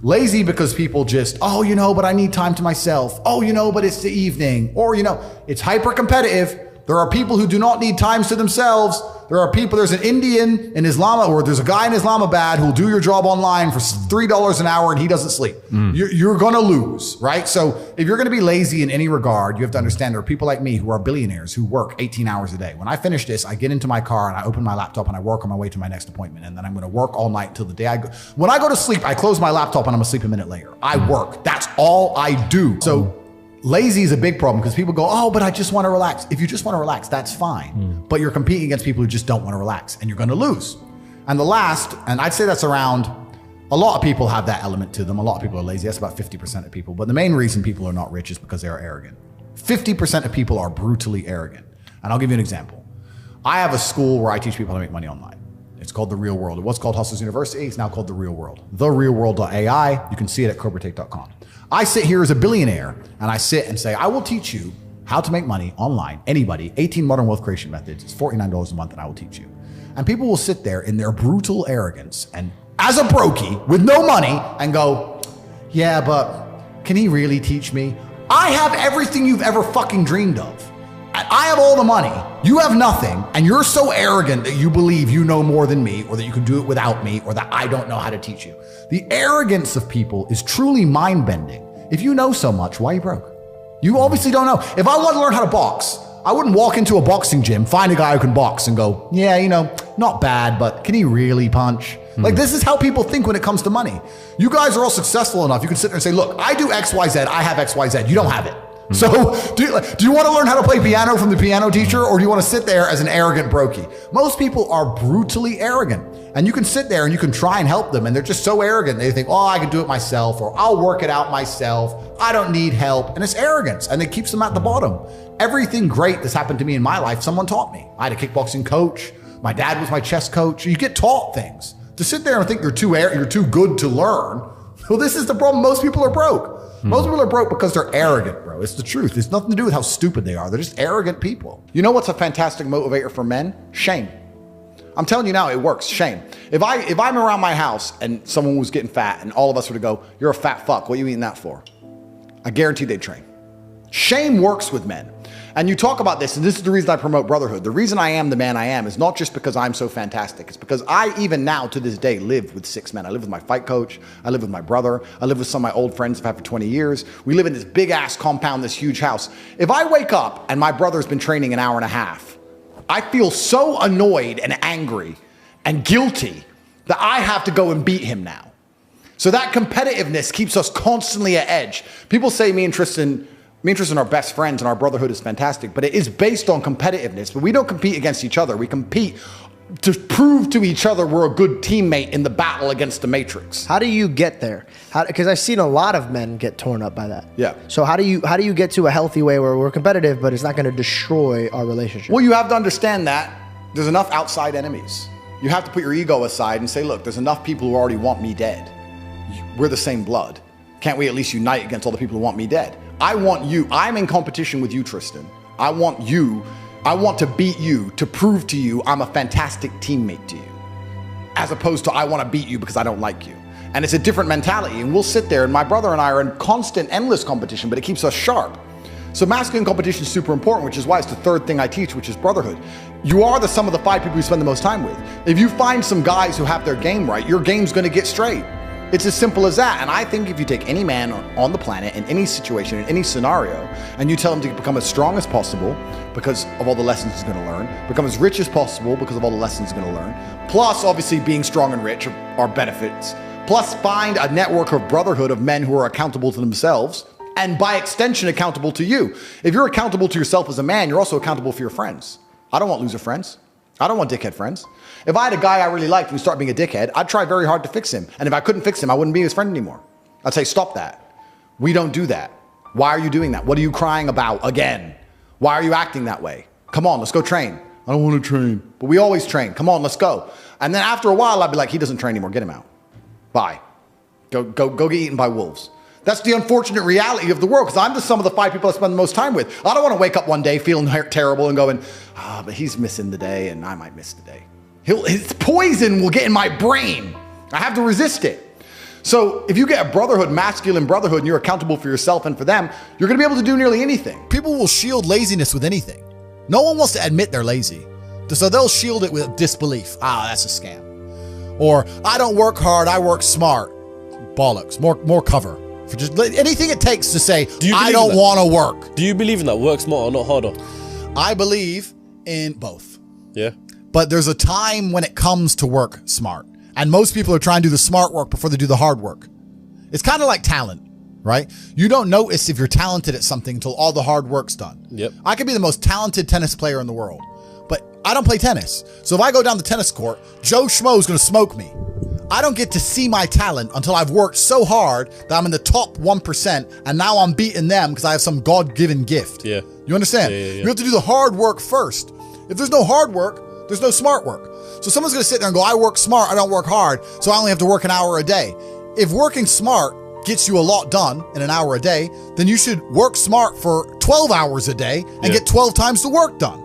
Lazy because people just, oh, you know, but I need time to myself. Oh, you know, but it's the evening. Or, you know, it's hyper competitive. There are people who do not need times to themselves. There are people, there's an Indian in Islam, or there's a guy in Islamabad who'll do your job online for $3 an hour and he doesn't sleep. You're going to lose, right? So if you're going to be lazy in any regard, you have to understand there are people like me who are billionaires who work 18 hours a day. When I finish this, I get into my car and I open my laptop and I work on my way to my next appointment. And then I'm going to work all night till the day I go. When I go to sleep, I close my laptop and I'm asleep a minute later. I work. That's all I do. So lazy is a big problem because people go, oh, but I just want to relax. If you just want to relax, that's fine. But you're competing against people who just don't want to relax and you're going to lose. And the last, and I'd say that's around, a lot of people have that element to them. A lot of people are lazy. That's about 50% of people. But the main reason people are not rich is because they are arrogant. 50% of people are brutally arrogant. And I'll give you an example. I have a school where I teach people how to make money online. It's called The Real World. It was called Hustlers University. It's now called The Real World. TheRealWorld.ai. You can see it at CobraTake.com. I sit here as a billionaire and I sit and say, I will teach you how to make money online. Anybody, 18 modern wealth creation methods. It's $49 a month and I will teach you. And people will sit there in their brutal arrogance and as a brokey with no money and go, yeah, but can he really teach me? I have everything you've ever fucking dreamed of. I have all the money. You have nothing. And you're so arrogant that you believe you know more than me or that you can do it without me or that I don't know how to teach you. The arrogance of people is truly mind-bending. If you know so much, why are you broke? You obviously don't know. If I want to learn how to box, I wouldn't walk into a boxing gym, find a guy who can box and go, yeah, you know, not bad, but can he really punch? Like, this is how people think when it comes to money. You guys are all successful enough. You can sit there and say, look, I do X, Y, Z. I have X, Y, Z. You don't have it. So do you want to learn how to play piano from the piano teacher, or do you want to sit there as an arrogant brokey? Most people are brutally arrogant, and you can sit there and you can try and help them, and they're just so arrogant. They think, oh, I can do it myself, or I'll work it out myself. I don't need help. And it's arrogance, and it keeps them at the bottom. Everything great that's happened to me in my life, someone taught me. I had a kickboxing coach. My dad was my chess coach. You get taught things. To sit there and think you're too good to learn, well, this is the problem. Most people are broke. Most people are broke because they're arrogant, bro. It's the truth. It's nothing to do with how stupid they are. They're just arrogant people. You know what's a fantastic motivator for men? Shame. I'm telling you now, it works. Shame. If I'm around my house and someone was getting fat and all of us were to go, you're a fat fuck, what are you eating that for? I guarantee they'd train. Shame works with men. And you talk about this, and this is the reason I promote brotherhood. The reason I am the man I am is not just because I'm so fantastic. It's because I, even now to this day, live with 6 men. I live with my fight coach. I live with my brother. I live with some of my old friends I've had for 20 years. We live in this big ass compound, this huge house. If I wake up and my brother's been training an hour and a half, I feel so annoyed and angry and guilty that I have to go and beat him now. So that competitiveness keeps us constantly at edge. People say me and Tristan are best friends and our brotherhood is fantastic, but it is based on competitiveness. But we don't compete against each other. We compete to prove to each other we're a good teammate in the battle against the Matrix. How do you get there? Because I've seen a lot of men get torn up by that. Yeah. So how do you get to a healthy way where we're competitive, but it's not going to destroy our relationship? Well, you have to understand that there's enough outside enemies. You have to put your ego aside and say, look, there's enough people who already want me dead. We're the same blood. Can't we at least unite against all the people who want me dead? I want you. I'm in competition with you, Tristan. I want to beat you to prove to you I'm a fantastic teammate to you. As opposed to I want to beat you because I don't like you. And it's a different mentality. And we'll sit there, and my brother and I are in constant, endless competition, but it keeps us sharp. So masculine competition is super important, which is why it's the third thing I teach, which is brotherhood. You are the sum of the 5 people you spend the most time with. If you find some guys who have their game right, your game's going to get straight. It's as simple as that. And I think if you take any man on the planet in any situation, in any scenario, and you tell him to become as strong as possible because of all the lessons he's going to learn, become as rich as possible because of all the lessons he's going to learn, plus obviously being strong and rich are benefits, plus find a network of brotherhood of men who are accountable to themselves and by extension accountable to you. If you're accountable to yourself as a man, you're also accountable for your friends. I don't want loser friends. I don't want dickhead friends. If I had a guy I really liked and he started being a dickhead, I'd try very hard to fix him. And if I couldn't fix him, I wouldn't be his friend anymore. I'd say, stop that. We don't do that. Why are you doing that? What are you crying about again? Why are you acting that way? Come on, let's go train. I don't want to train. But we always train. Come on, let's go. And then after a while, I'd be like, he doesn't train anymore. Get him out. Bye. Go get eaten by wolves. That's the unfortunate reality of the world, because I'm the sum of the 5 people I spend the most time with. I don't want to wake up one day feeling terrible and going, but he's missing the day and I might miss the day. His poison will get in my brain. I have to resist it. So if you get a brotherhood, masculine brotherhood, and you're accountable for yourself and for them, you're going to be able to do nearly anything. People will shield laziness with anything. No one wants to admit they're lazy. So they'll shield it with disbelief. That's a scam. Or, I don't work hard, I work smart. Bollocks. More cover. For just anything it takes to say, I don't want to work. Do you believe in that? Work smarter, not harder? I believe in both. Yeah. But there's a time when it comes to work smart. And most people are trying to do the smart work before they do the hard work. It's kind of like talent, right? You don't notice if you're talented at something until all the hard work's done. Yep. I could be the most talented tennis player in the world, but I don't play tennis. So if I go down the tennis court, Joe Schmo's going to smoke me. I don't get to see my talent until I've worked so hard that I'm in the top 1%, and now I'm beating them because I have some God-given gift. Yeah. You understand? Yeah. You have to do the hard work first. If there's no hard work, there's no smart work. So someone's going to sit there and go, I work smart, I don't work hard, so I only have to work an hour a day. If working smart gets you a lot done in an hour a day, then you should work smart for 12 hours a day and get 12 times the work done.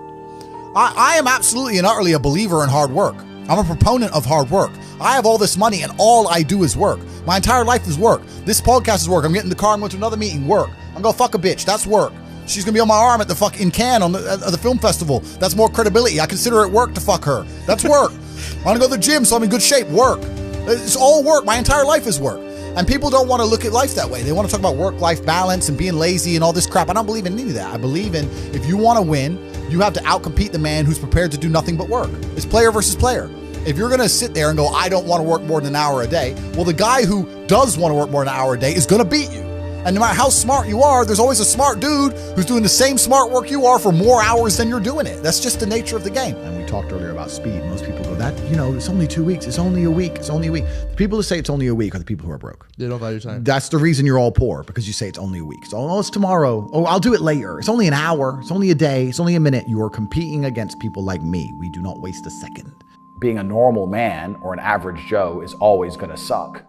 I am absolutely and utterly a believer in hard work. I'm a proponent of hard work. I have all this money and all I do is work. My entire life is work. This podcast is work. I'm getting in the car and going to another meeting, work. I'm going to fuck a bitch. That's work. She's going to be on my arm at the fucking Cannes at the film festival. That's more credibility. I consider it work to fuck her. That's work. I want to go to the gym so I'm in good shape. Work. It's all work. My entire life is work. And people don't want to look at life that way. They want to talk about work-life balance and being lazy and all this crap. I don't believe in any of that. I believe in if you want to win, you have to outcompete the man who's prepared to do nothing but work. It's player versus player. If you're going to sit there and go, I don't want to work more than an hour a day, well, the guy who does want to work more than an hour a day is going to beat you. And no matter how smart you are, there's always a smart dude who's doing the same smart work you are for more hours than you're doing it. That's just the nature of the game. And we talked earlier about speed. Most people go, it's only 2 weeks. It's only a week. It's only a week. The people who say it's only a week are the people who are broke. They don't value time. That's the reason you're all poor, because you say it's only a week. So, it's tomorrow. Oh, I'll do it later. It's only an hour. It's only a day. It's only a minute. You are competing against people like me. We do not waste a second. Being a normal man or an average Joe is always going to suck.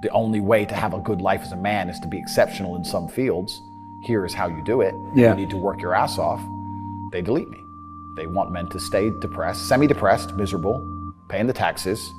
The only way to have a good life as a man is to be exceptional in some fields. Here is how you do it. Yeah. You need to work your ass off. They delete me. They want men to stay depressed, semi-depressed, miserable, paying the taxes,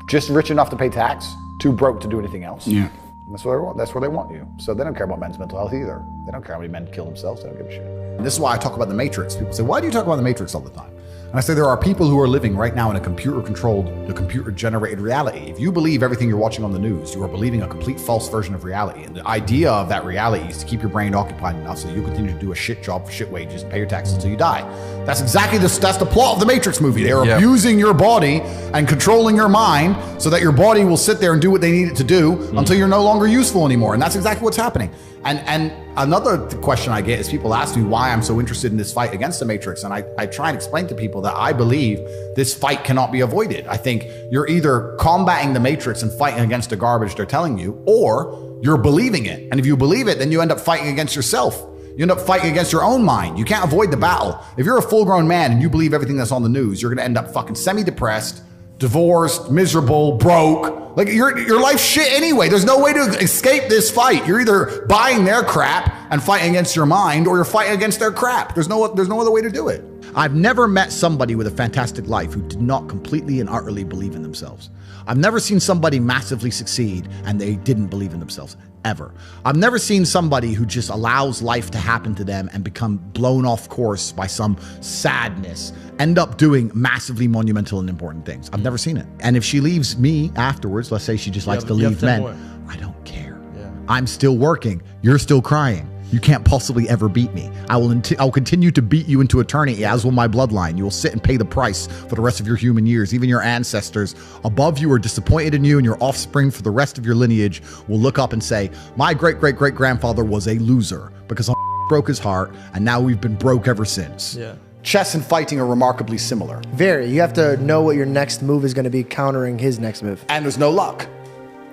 just rich enough to pay tax, too broke to do anything else. Yeah. That's what they want. That's where they want you. So they don't care about men's mental health either. They don't care how many men kill themselves. They don't give a shit. And this is why I talk about the Matrix. People say, why do you talk about the Matrix all the time? And I say there are people who are living right now in a computer-generated reality. If you believe everything you're watching on the news, you are believing a complete false version of reality. And the idea of that reality is to keep your brain occupied enough so you continue to do a shit job for shit wages and pay your taxes until you die. That's exactly that's the plot of the Matrix movie. They are abusing your body and controlling your mind so that your body will sit there and do what they need it to do until you're no longer useful anymore. And that's exactly what's happening. And another question I get is people ask me why I'm so interested in this fight against the Matrix. And I try and explain to people that I believe this fight cannot be avoided. I think you're either combating the Matrix and fighting against the garbage they're telling you, or you're believing it. And if you believe it, then you end up fighting against yourself. You end up fighting against your own mind. You can't avoid the battle. If you're a full-grown man and you believe everything that's on the news, you're going to end up fucking semi-depressed, divorced, miserable, broke. Like your life's shit anyway. There's no way to escape this fight. You're either buying their crap and fighting against your mind, or you're fighting against their crap. There's no other way to do it. I've never met somebody with a fantastic life who did not completely and utterly believe in themselves. I've never seen somebody massively succeed and they didn't believe in themselves. Ever. I've never seen somebody who just allows life to happen to them and become blown off course by some sadness, end up doing massively monumental and important things. I've never seen it. And if she leaves me afterwards, let's say she just likes to leave men, I don't care. Yeah. I'm still working. You're still crying. You can't possibly ever beat me. I'll continue to beat you into eternity, as will my bloodline. You will sit and pay the price for the rest of your human years. Even your ancestors above you are disappointed in you, and your offspring for the rest of your lineage will look up and say, my great-great-great-grandfather was a loser because I broke his heart, and now we've been broke ever since. Yeah. Chess and fighting are remarkably similar. Very. You have to know what your next move is going to be countering his next move. And there's no luck.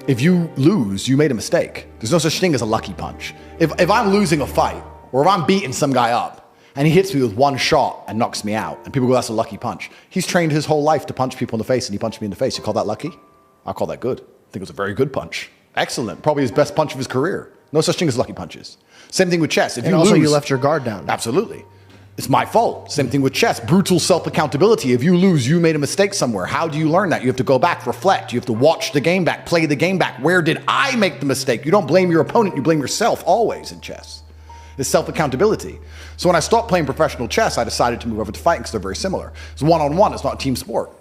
If you lose, you made a mistake. There's no such thing as a lucky punch. If I'm losing a fight, or if I'm beating some guy up, and he hits me with one shot and knocks me out, and people go, that's a lucky punch. He's trained his whole life to punch people in the face, and he punched me in the face. You call that lucky? I call that good. I think it was a very good punch. Excellent. Probably his best punch of his career. No such thing as lucky punches. Same thing with chess. If And you also lose, you left your guard down. Absolutely. It's my fault. Same thing with chess. Brutal self-accountability. If you lose, you made a mistake somewhere. How do you learn that? You have to go back, reflect. You have to watch the game back, play the game back. Where did I make the mistake? You don't blame your opponent, you blame yourself always in chess. It's self-accountability. So when I stopped playing professional chess, I decided to move over to fighting because they're very similar. It's one-on-one, it's not a team sport.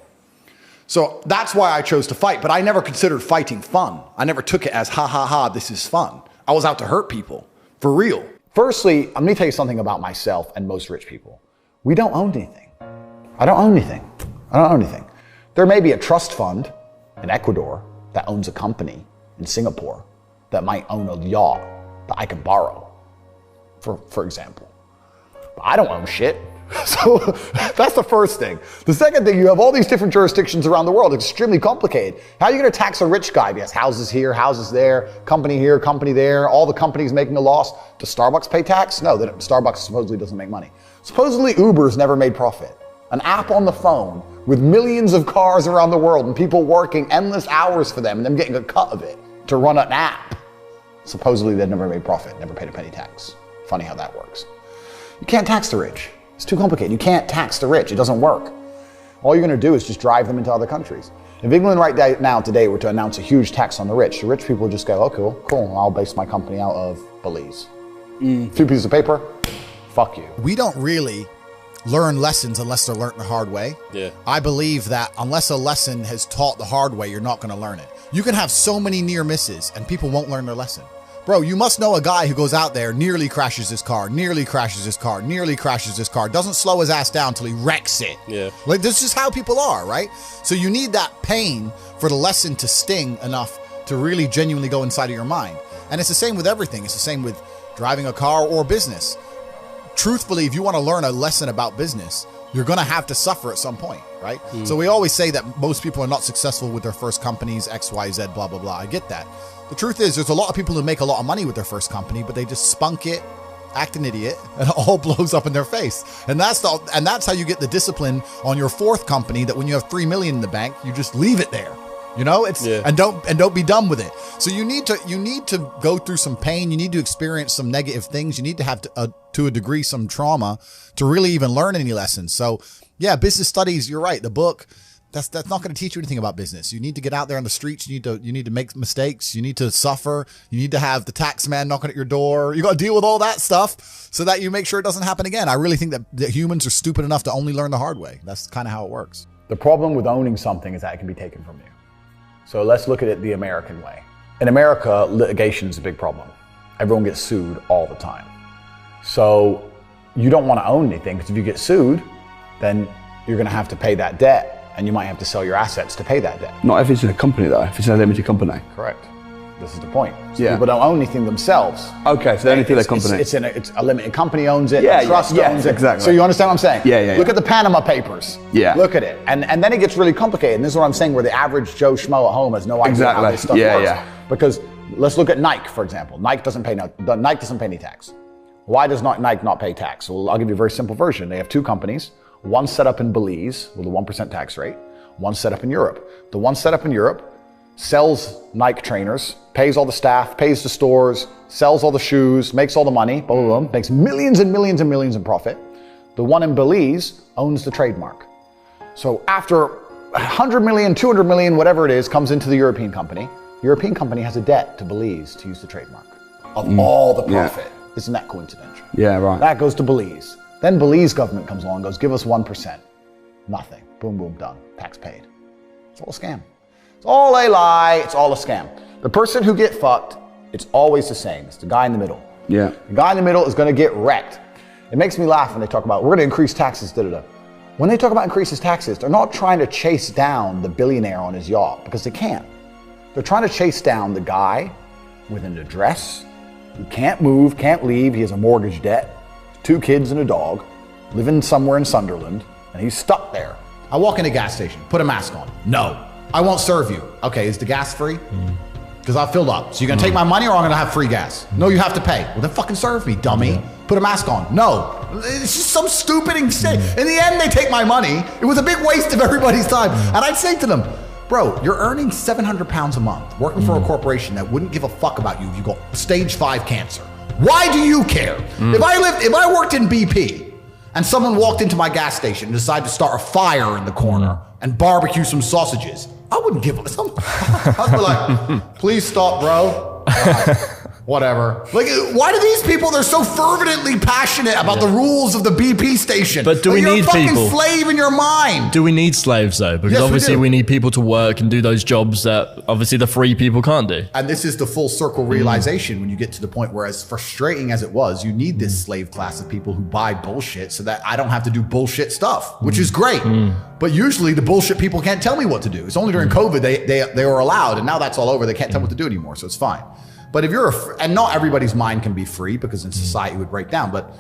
So that's why I chose to fight, but I never considered fighting fun. I never took it as, ha ha ha, this is fun. I was out to hurt people, for real. Firstly, let me tell you something about myself and most rich people. We don't own anything. I don't own anything. I don't own anything. There may be a trust fund in Ecuador that owns a company in Singapore that might own a yacht that I can borrow, for example. But I don't own shit. So that's the first thing. The second thing, you have all these different jurisdictions around the world. It's extremely complicated. How are you going to tax a rich guy? He has houses here, houses there, company here, company there, all the companies making a loss. Does Starbucks pay tax? No, Starbucks supposedly doesn't make money. Supposedly Uber's never made profit. An app on the phone with millions of cars around the world and people working endless hours for them and them getting a cut of it to run an app. Supposedly they've never made profit, never paid a penny tax. Funny how that works. You can't tax the rich. It's too complicated. You can't tax the rich. It doesn't work. All you're going to do is just drive them into other countries. If England right now today were to announce a huge tax on the rich people would just go, oh, cool, I'll base my company out of Belize. A few pieces of paper, fuck you. We don't really learn lessons unless they're learned the hard way. Yeah. I believe that unless a lesson has taught the hard way, you're not going to learn it. You can have so many near misses and people won't learn their lesson. Bro, you must know a guy who goes out there, nearly crashes his car, doesn't slow his ass down till he wrecks it. Yeah. Like, this is how people are, right? So you need that pain for the lesson to sting enough to really genuinely go inside of your mind. And it's the same with everything. It's the same with driving a car or business. Truthfully, if you want to learn a lesson about business, you're going to have to suffer at some point, right? So we always say that most people are not successful with their first companies, X, Y, Z, blah, blah, blah. I get that. The truth is, there's a lot of people who make a lot of money with their first company, but they just spunk it, act an idiot, and it all blows up in their face. And that's how you get the discipline on your fourth company, that when you have $3 million in the bank, you just leave it there. You know, and don't be done with it. So you need to go through some pain. You need to experience some negative things. You need to have to a degree some trauma to really even learn any lessons. So yeah, business studies. You're right. The book. That's not going to teach you anything about business. You need to get out there on the streets. You need to make mistakes. You need to suffer. You need to have the tax man knocking at your door. You got to deal with all that stuff so that you make sure it doesn't happen again. I really think that humans are stupid enough to only learn the hard way. That's kind of how it works. The problem with owning something is that it can be taken from you. So let's look at it the American way. In America, litigation is a big problem. Everyone gets sued all the time. So you don't want to own anything, because if you get sued, then you're going to have to pay that debt. And you might have to sell your assets to pay that debt. Not if it's in a company though, if it's in a limited company. Correct. This is the point. So people don't own anything themselves. Okay, so they only feel their company. It's a limited company owns it, Yeah, a trust yeah, owns it. exactly. So you understand what I'm saying? Yeah. Look at the Panama Papers. Yeah. Look at it. And then it gets really complicated. And this is what I'm saying, where the average Joe Schmo at home has no idea how this stuff works. Because let's look at Nike, for example. Nike doesn't pay any tax. Why does Nike not pay tax? Well, I'll give you a very simple version. They have two companies, one set up in Belize with a 1% tax rate, one set up in Europe. The one set up in Europe sells Nike trainers, pays all the staff, pays the stores, sells all the shoes, makes all the money, boom, boom, boom, makes millions and millions and millions in profit. The one in Belize owns the trademark. So after 100 million, 200 million, whatever it is, comes into the European company. The European company has a debt to Belize to use the trademark of all the profit. Yeah. Isn't that coincidental? Yeah, right. That goes to Belize. Then Belize government comes along and goes, give us 1%. Nothing. Boom, boom, done. Tax paid. It's all a scam. It's all a lie. It's all a scam. The person who get fucked, it's always the same. It's the guy in the middle. Yeah. The guy in the middle is going to get wrecked. It makes me laugh when they talk about, we're going to increase taxes, da-da-da. When they talk about increases taxes, they're not trying to chase down the billionaire on his yacht, because they can't. They're trying to chase down the guy with an address, who can't move, can't leave. He has a mortgage debt, 2 kids and a dog, living somewhere in Sunderland, and he's stuck there. I walk in a gas station, put a mask on. No, I won't serve you. Okay, is the gas free? Because I filled up. So you're gonna take my money, or I'm gonna have free gas? No, you have to pay. Well, then fucking serve me, dummy. Put a mask on. No, it's just some stupid thing. In the end, they take my money. It was a big waste of everybody's time. And I'd say to them, bro, you're earning 700 pounds a month, working for a corporation that wouldn't give a fuck about you if you got stage 5 cancer. Why do you care? If I worked in BP, and someone walked into my gas station and decided to start a fire in the corner and barbecue some sausages, I wouldn't give up some. I'd be like, please stop, bro. Whatever. Like, why do these people, they're so fervently passionate about the rules of the BP station? But do we you're need a fucking people? slave in your mind. Do we need slaves though? Because Yes, we obviously do. we need people to work and do those jobs that obviously the free people can't do. And this is the full circle realization when you get to the point where, as frustrating as it was, you need this slave class of people who buy bullshit so that I don't have to do bullshit stuff, which is great. But usually the bullshit people can't tell me what to do. It's only during COVID they were allowed, and now that's all over. They can't tell me what to do anymore, so it's fine. But if you're, and not everybody's mind can be free because in society it would break down. But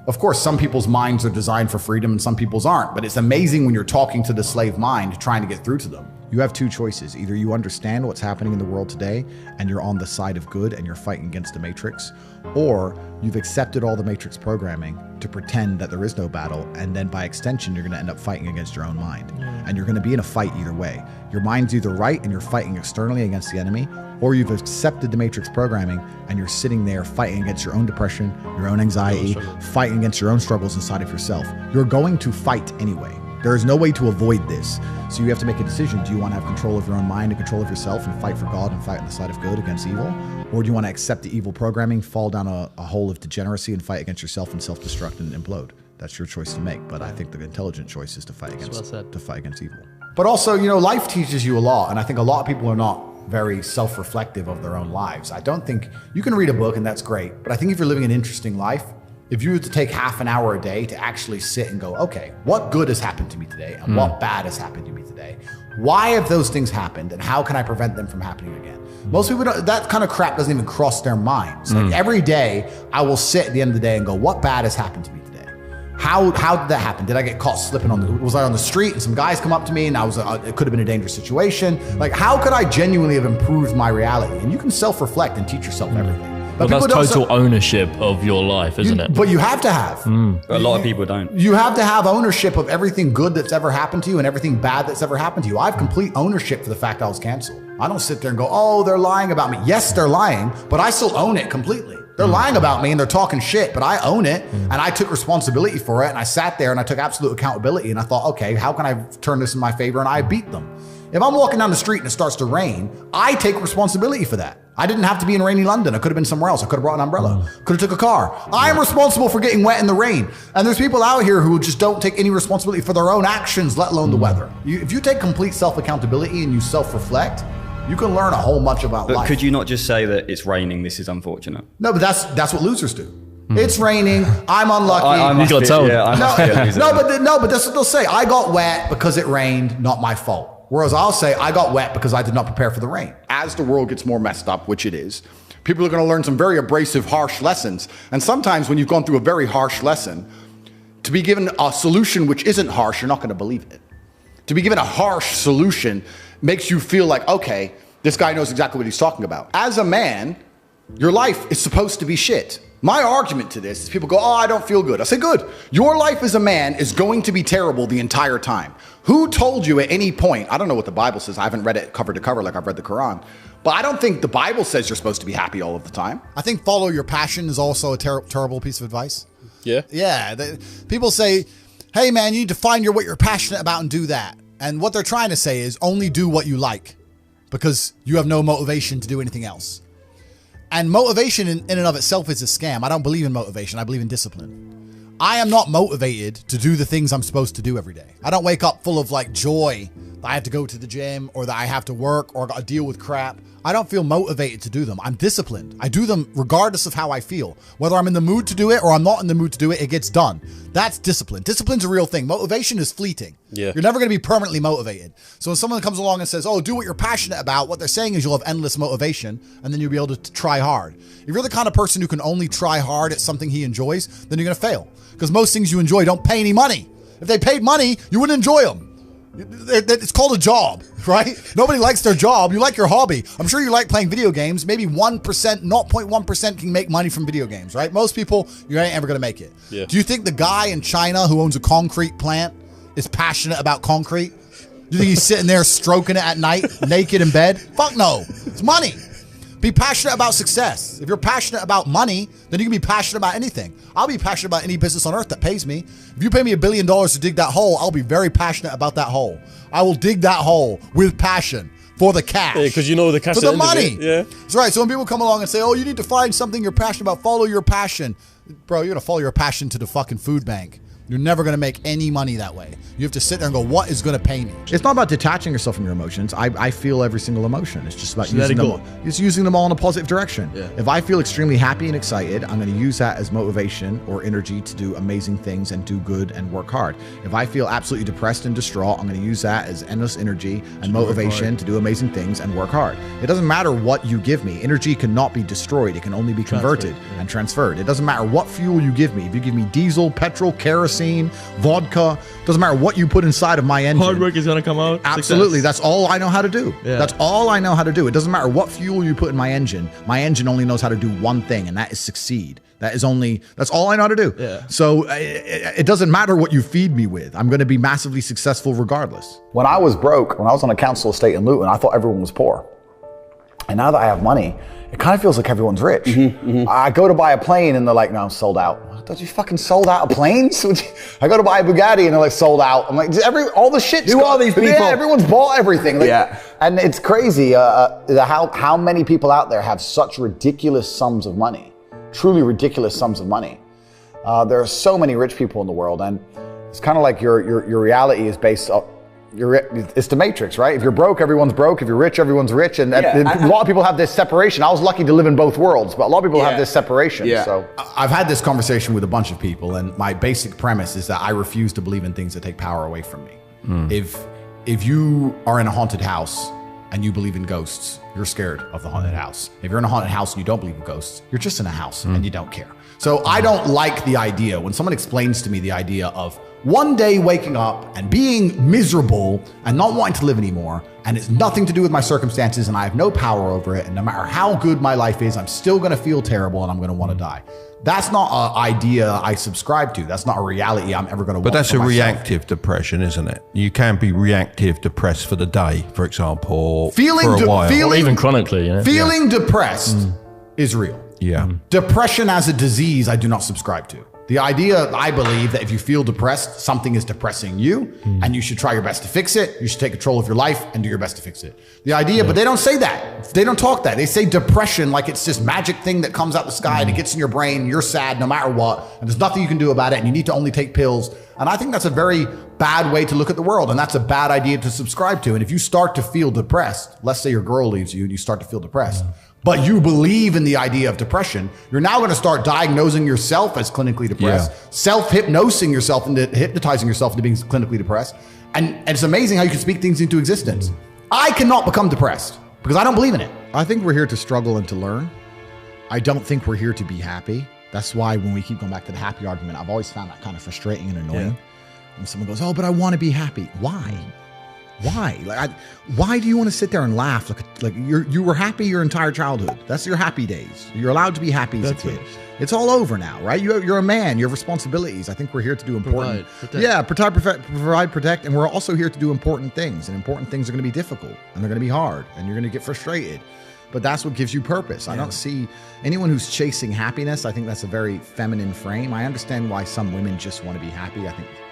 of course, some people's minds are designed for freedom and some people's aren't. But it's amazing when you're talking to the slave mind, trying to get through to them. You have two choices. Either you understand what's happening in the world today and you're on the side of good and you're fighting against the Matrix, or you've accepted all the Matrix programming to pretend that there is no battle, and then by extension, you're going to end up fighting against your own mind. And you're going to be in a fight either way. Your mind's either right and you're fighting externally against the enemy, or you've accepted the Matrix programming and you're sitting there fighting against your own depression, your own anxiety, fighting against your own struggles inside of yourself. You're going to fight anyway. There is no way to avoid this. So you have to make a decision. Do you want to have control of your own mind and control of yourself and fight for God and fight on the side of good against evil? Or do you want to accept the evil programming, fall down a hole of degeneracy and fight against yourself and self-destruct and implode? That's your choice to make. But I think the intelligent choice is to fight against evil. But also, you know, life teaches you a lot. And I think a lot of people are not very self-reflective of their own lives. I don't think you can read a book and that's great. But I think if you're living an interesting life, if you were to take half an hour a day to actually sit and go, okay, what good has happened to me today and what bad has happened to me today? Why have those things happened and how can I prevent them from happening again? Most people don't, that kind of crap doesn't even cross their minds. Like every day I will sit at the end of the day and go, what bad has happened to me today? How did that happen? Did I get caught slipping was I on the street and some guys come up to me and it could have been a dangerous situation? Like, how could I genuinely have improved my reality? And you can self-reflect and teach yourself everything. But that's total ownership of your life, isn't it? But you have to have. A lot of people don't. You have to have ownership of everything good that's ever happened to you and everything bad that's ever happened to you. I have complete ownership for the fact I was canceled. I don't sit there and go, oh, they're lying about me. Yes, they're lying, but I still own it completely. They're lying about me and they're talking shit, but I own it and I took responsibility for it and I sat there and I took absolute accountability and I thought, okay, how can I turn this in my favor? And I beat them. If I'm walking down the street and it starts to rain, I take responsibility for that. I didn't have to be in rainy London. I could have been somewhere else. I could have brought an umbrella. Could have took a car. I am responsible for getting wet in the rain. And there's people out here who just don't take any responsibility for their own actions, let alone the weather. If you take complete self-accountability and you self-reflect, you can learn a whole bunch about life. But could you not just say that it's raining, this is unfortunate? No, but that's what losers do. It's raining. I'm unlucky. I must You got be- told. yeah, I must be a loser. but that's what they'll say. I got wet because it rained, not my fault. Whereas I'll say I got wet because I did not prepare for the rain. As the world gets more messed up, which it is, people are going to learn some very abrasive, harsh lessons. And sometimes when you've gone through a very harsh lesson, to be given a solution which isn't harsh, you're not going to believe it. To be given a harsh solution makes you feel like, okay, this guy knows exactly what he's talking about. As a man, your life is supposed to be shit. My argument to this is people go, oh, I don't feel good. I say, good. Your life as a man is going to be terrible the entire time. Who told you at any point, I don't know what the Bible says. I haven't read it cover to cover like I've read the Quran. But I don't think the Bible says you're supposed to be happy all of the time. I think follow your passion is also a terrible piece of advice. Yeah. Yeah. People say, hey, man, you need to find what you're passionate about and do that. And what they're trying to say is only do what you like because you have no motivation to do anything else. And motivation in and of itself is a scam. I don't believe in motivation. I believe in discipline. I am not motivated to do the things I'm supposed to do every day. I don't wake up full of like joy that I have to go to the gym or that I have to work or got to deal with crap. I don't feel motivated to do them. I'm disciplined. I do them regardless of how I feel. Whether I'm in the mood to do it or I'm not in the mood to do it, it gets done. That's discipline. Discipline's a real thing. Motivation is fleeting. Yeah. You're never going to be permanently motivated. So when someone comes along and says, oh, do what you're passionate about, what they're saying is you'll have endless motivation and then you'll be able to try hard. If you're the kind of person who can only try hard at something he enjoys, then you're going to fail. Because most things you enjoy don't pay any money. If they paid money, you wouldn't enjoy them. It's called a job, right? Nobody likes their job. You like your hobby. I'm sure you like playing video games. Maybe 1%, 0.1% can make money from video games, right? Most people, you ain't ever going to make it. Yeah. Do you think the guy in China who owns a concrete plant is passionate about concrete? Do you think he's sitting there stroking it at night, naked in bed? Fuck no. It's money. Be passionate about success. If you're passionate about money, then you can be passionate about anything. I'll be passionate about any business on earth that pays me. If you pay me $1 billion to dig that hole, I'll be very passionate about that hole. I will dig that hole with passion for the cash. Yeah, because you know the cash. For the money. Yeah. That's right. So when people come along and say, oh, you need to find something you're passionate about, follow your passion. Bro, you're going to follow your passion to the fucking food bank. You're never going to make any money that way. You have to sit there and go, what is going to pay me? It's not about detaching yourself from your emotions. I feel every single emotion. It's just about using them all in a positive direction. Yeah. If I feel extremely happy and excited, I'm going to use that as motivation or energy to do amazing things and do good and work hard. If I feel absolutely depressed and distraught, I'm going to use that as endless energy and motivation to do amazing things and work hard. It doesn't matter what you give me. Energy cannot be destroyed. It can only be converted and transferred. It doesn't matter what fuel you give me. If you give me diesel, petrol, kerosene, vodka, doesn't matter what you put inside of my engine. Hard work is gonna come out. Absolutely. Success. That's all I know how to do. Yeah. That's all I know how to do. It doesn't matter what fuel you put in my engine. My engine only knows how to do one thing, and that is succeed. That's all I know how to do. Yeah. So it doesn't matter what you feed me with. I'm going to be massively successful regardless. When I was broke, when I was on a council estate in Luton, I thought everyone was poor. And now that I have money, it kind of feels like everyone's rich. I go to buy a plane and they're like, no, I'm sold out. Thought you fucking sold out of planes? I go to buy a Bugatti and they're like, sold out. I'm like, all the shit. Who are these people? Yeah, everyone's bought everything. Like, yeah. And it's crazy how many people out there have such ridiculous sums of money, truly ridiculous sums of money. There are so many rich people in the world, and it's kind of like your reality is based on, it's the Matrix, right? If you're broke, everyone's broke. If you're rich, everyone's rich. And a lot of people have this separation. I was lucky to live in both worlds, but a lot of people have this separation. Yeah. So I've had this conversation with a bunch of people, and my basic premise is that I refuse to believe in things that take power away from me. If you are in a haunted house and you believe in ghosts, you're scared of the haunted house. If you're in a haunted house and you don't believe in ghosts, you're just in a house and you don't care. So I don't like the idea when someone explains to me the idea of one day waking up and being miserable and not wanting to live anymore, and it's nothing to do with my circumstances and I have no power over it, and no matter how good my life is, I'm still going to feel terrible and I'm going to want to die. That's not an idea I subscribe to. That's not a reality I'm ever going to want. But that's for a myself. reactive depression, isn't it? You can be reactive depressed for the day, for example, Feeling for a while. Or even chronically. Yeah. Feeling depressed is real. Yeah. Depression as a disease, I do not subscribe to. The idea, I believe, that if you feel depressed, something is depressing you, and you should try your best to fix it. You should take control of your life and do your best to fix it. The idea, but they don't say that. They don't talk that. They say depression like it's this magic thing that comes out the sky and it gets in your brain, and you're sad no matter what, and there's nothing you can do about it, and you need to only take pills. And I think that's a very bad way to look at the world, and that's a bad idea to subscribe to. And if you start to feel depressed, let's say your girl leaves you and you start to feel depressed, but you believe in the idea of depression, you're now going to start diagnosing yourself as clinically depressed, self-hypnosing yourself into hypnotizing yourself into being clinically depressed. And it's amazing how you can speak things into existence. I cannot become depressed because I don't believe in it. I think we're here to struggle and to learn. I don't think we're here to be happy. That's why when we keep going back to the happy argument, I've always found that kind of frustrating and annoying. When someone goes, oh, but I want to be happy. Why? Why? Why do you want to sit there and laugh? Like you were happy your entire childhood. That's your happy days. You're allowed to be happy as a kid. It's all over now, right? You're a man. You have responsibilities. I think we're here to do important. Provide, protect, and we're also here to do important things. And important things are going to be difficult, and they're going to be hard, and you're going to get frustrated. But that's what gives you purpose. I don't see anyone who's chasing happiness. I think that's a very feminine frame. I understand why some women just want to be happy.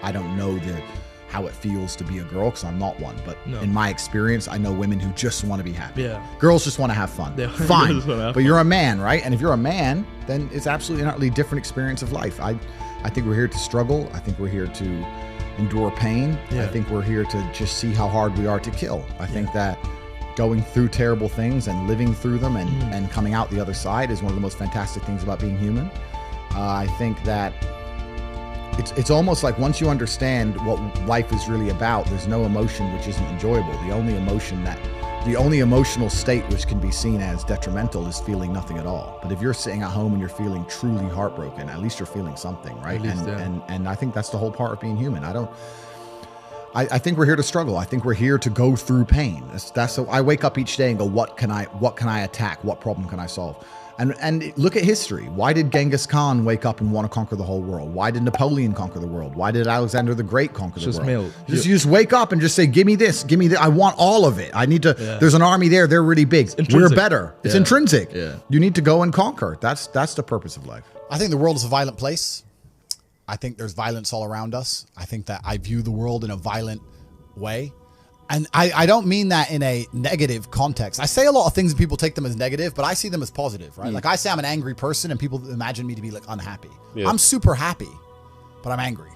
I don't know how it feels to be a girl because I'm not one. But in my experience, I know women who just want to be happy. Yeah. Girls just want to have fun. Fine. But you're a man, right? And if you're a man, then it's absolutely an utterly different experience of life. I think we're here to struggle. I think we're here to endure pain. I think we're here to just see how hard we are to kill. I think that going through terrible things and living through them and coming out the other side is one of the most fantastic things about being human. I think that it's almost like once you understand what life is really about, there's no emotion which isn't enjoyable. The only emotional state which can be seen as detrimental is feeling nothing at all. But if you're sitting at home and you're feeling truly heartbroken, at least you're feeling something, right? And I think that's the whole part of being human. I think we're here to struggle. I think we're here to go through pain. That's I wake up each day and go, what can I attack? What problem can I solve? And look at history. Why did Genghis Khan wake up and want to conquer the whole world? Why did Napoleon conquer the world? Why did Alexander the Great conquer the world? You just wake up and just say, give me this, give me that. I want all of it. I need to, there's an army there. They're really big. We're better. It's intrinsic. Yeah. You need to go and conquer. That's the purpose of life. I think the world is a violent place. I think there's violence all around us. I think that I view the world in a violent way. And I don't mean that in a negative context. I say a lot of things and people take them as negative, but I see them as positive, right? Like I say I'm an angry person and people imagine me to be like unhappy. Yeah. I'm super happy, but I'm angry.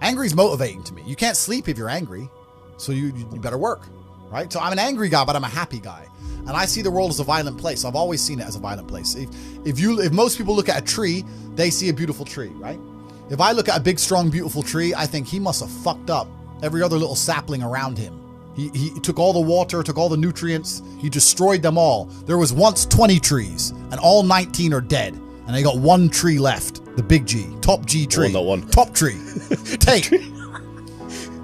Angry is motivating to me. You can't sleep if you're angry, so you better work, right? So I'm an angry guy, but I'm a happy guy. And I see the world as a violent place. I've always seen it as a violent place. If most people look at a tree, they see a beautiful tree, right? If I look at a big, strong, beautiful tree, I think he must have fucked up every other little sapling around him. He took all the water, took all the nutrients, he destroyed them all. There was once 20 trees, and all 19 are dead. And they got one tree left, the big G, top G tree. Top tree. Take.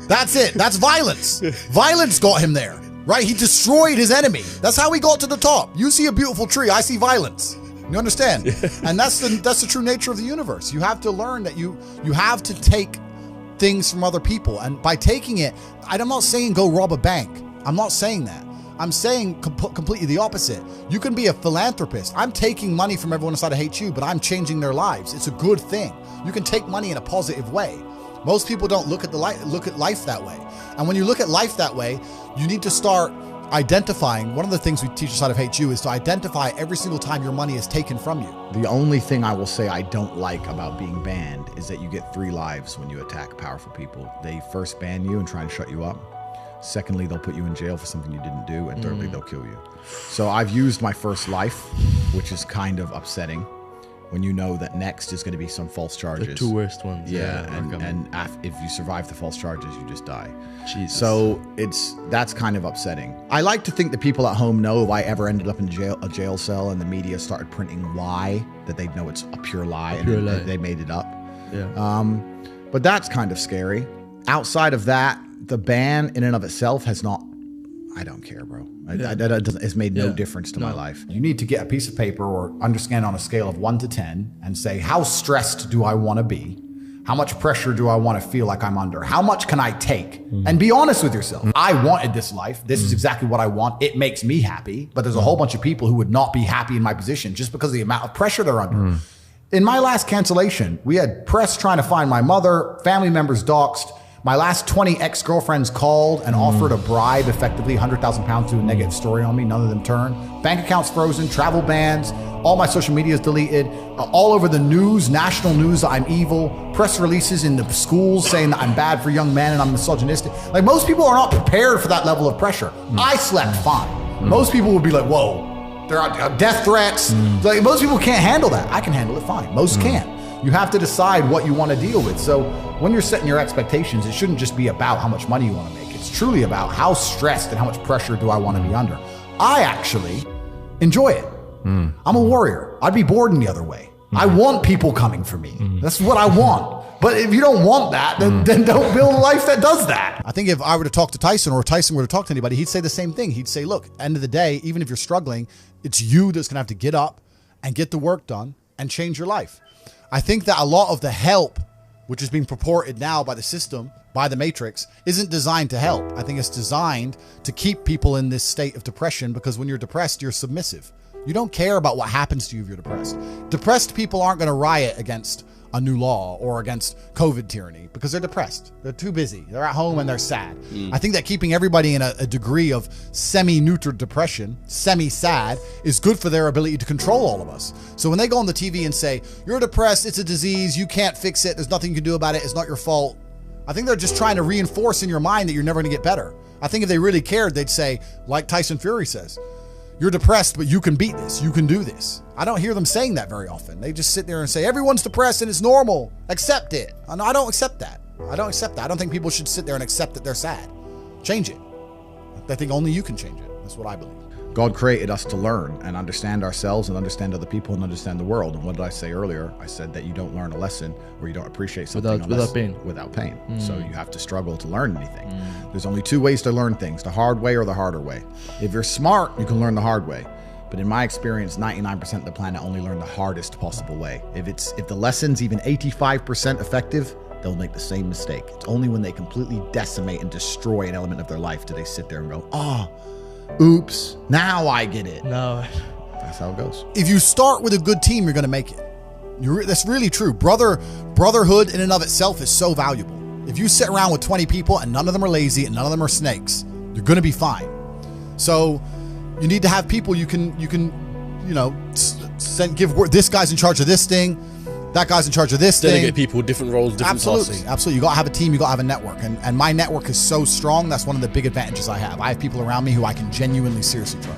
That's it. That's violence. Violence got him there, right? He destroyed his enemy. That's how he got to the top. You see a beautiful tree, I see violence. You understand? And that's the true nature of the universe. You have to learn that you have to take things from other people, and by taking it, I'm not saying go rob a bank. I'm not saying that. I'm saying completely the opposite. You can be a philanthropist. I'm taking money from everyone inside of HU, but I'm changing their lives. It's a good thing. You can take money in a positive way. Most people don't look at life that way. And when you look at life that way, you need to start identifying. One of the things we teach inside of HU is to identify every single time your money is taken from you. The only thing I will say I don't like about being banned is that you get 3 lives when you attack powerful people. They first ban you and try and shut you up. Secondly, they'll put you in jail for something you didn't do. And thirdly, they'll kill you. So I've used my first life, which is kind of upsetting when you know that next is going to be some false charges. The 2 worst ones. Yeah, and if you survive the false charges, you just die. Jesus. So that's kind of upsetting. I like to think that people at home know if I ever ended up in a jail cell and the media started printing lie, that they'd know it's a pure lie and they made it up. Yeah. But that's kind of scary. Outside of that, the ban in and of itself has not. I don't care, bro. It's made no difference to my life. You need to get a piece of paper or understand on a scale of 1 to 10 and say, how stressed do I want to be? How much pressure do I want to feel like I'm under? How much can I take? And be honest with yourself. I wanted this life. This is exactly what I want. It makes me happy. But there's a whole bunch of people who would not be happy in my position just because of the amount of pressure they're under. In my last cancellation, we had press trying to find my mother, family members doxxed. My last 20 ex-girlfriends called and offered a bribe, effectively 100,000 pounds, to a negative story on me. None of them turned. Bank accounts frozen, travel bans, all my social media is deleted, all over the news, national news, that I'm evil, press releases in the schools saying that I'm bad for young men and I'm misogynistic. Like, most people are not prepared for that level of pressure. I slept fine. Most people would be like, whoa, there are death threats. Like, most people can't handle that. I can handle it fine. Most can't. You have to decide what you want to deal with. So when you're setting your expectations, it shouldn't just be about how much money you want to make. It's truly about how stressed and how much pressure do I want to be under. I actually enjoy it. I'm a warrior. I'd be bored in the other way. I want people coming for me. That's what I want. But if you don't want that, then don't build a life that does that. I think if I were to talk to Tyson, or Tyson were to talk to anybody, he'd say the same thing. He'd say, look, end of the day, even if you're struggling, it's you that's going to have to get up and get the work done and change your life. I think that a lot of the help, which is being purported now by the system, by the Matrix, isn't designed to help. I think it's designed to keep people in this state of depression, because when you're depressed, you're submissive. You don't care about what happens to you if you're depressed. Depressed people aren't going to riot against a new law or against COVID tyranny because they're depressed. They're too busy. They're at home and they're sad. I think that keeping everybody in a degree of semi-neutral depression, semi-sad, is good for their ability to control all of us. So when they go on the TV and say, you're depressed, it's a disease, you can't fix it, there's nothing you can do about it, it's not your fault, I think they're just trying to reinforce in your mind that you're never going to get better. I think if they really cared, they'd say, like Tyson Fury says, you're depressed, but you can beat this. You can do this. I don't hear them saying that very often. They just sit there and say, everyone's depressed and it's normal. Accept it. And I don't accept that. I don't accept that. I don't think people should sit there and accept that they're sad. Change it. I think only you can change it. That's what I believe. God created us to learn and understand ourselves and understand other people and understand the world. And what did I say earlier? I said that you don't learn a lesson or you don't appreciate something without pain. So you have to struggle to learn anything. There's only 2 ways to learn things, the hard way or the harder way. If you're smart, you can learn the hard way. But in my experience, 99% of the planet only learn the hardest possible way. If the lesson's even 85% effective, they'll make the same mistake. It's only when they completely decimate and destroy an element of their life do they sit there and go, oh, oops, now I get it. No. That's how it goes. If you start with a good team, you're going to make it. That's really true. Brotherhood in and of itself is so valuable. If you sit around with 20 people and none of them are lazy and none of them are snakes, you're going to be fine. So you need to have people you can give work. This guy's in charge of this thing. That guy's in charge of this thing. Delegate people, different roles, different tasks. Absolutely. You got to have a team. You got to have a network. And my network is so strong. That's one of the big advantages I have. I have people around me who I can genuinely, seriously trust.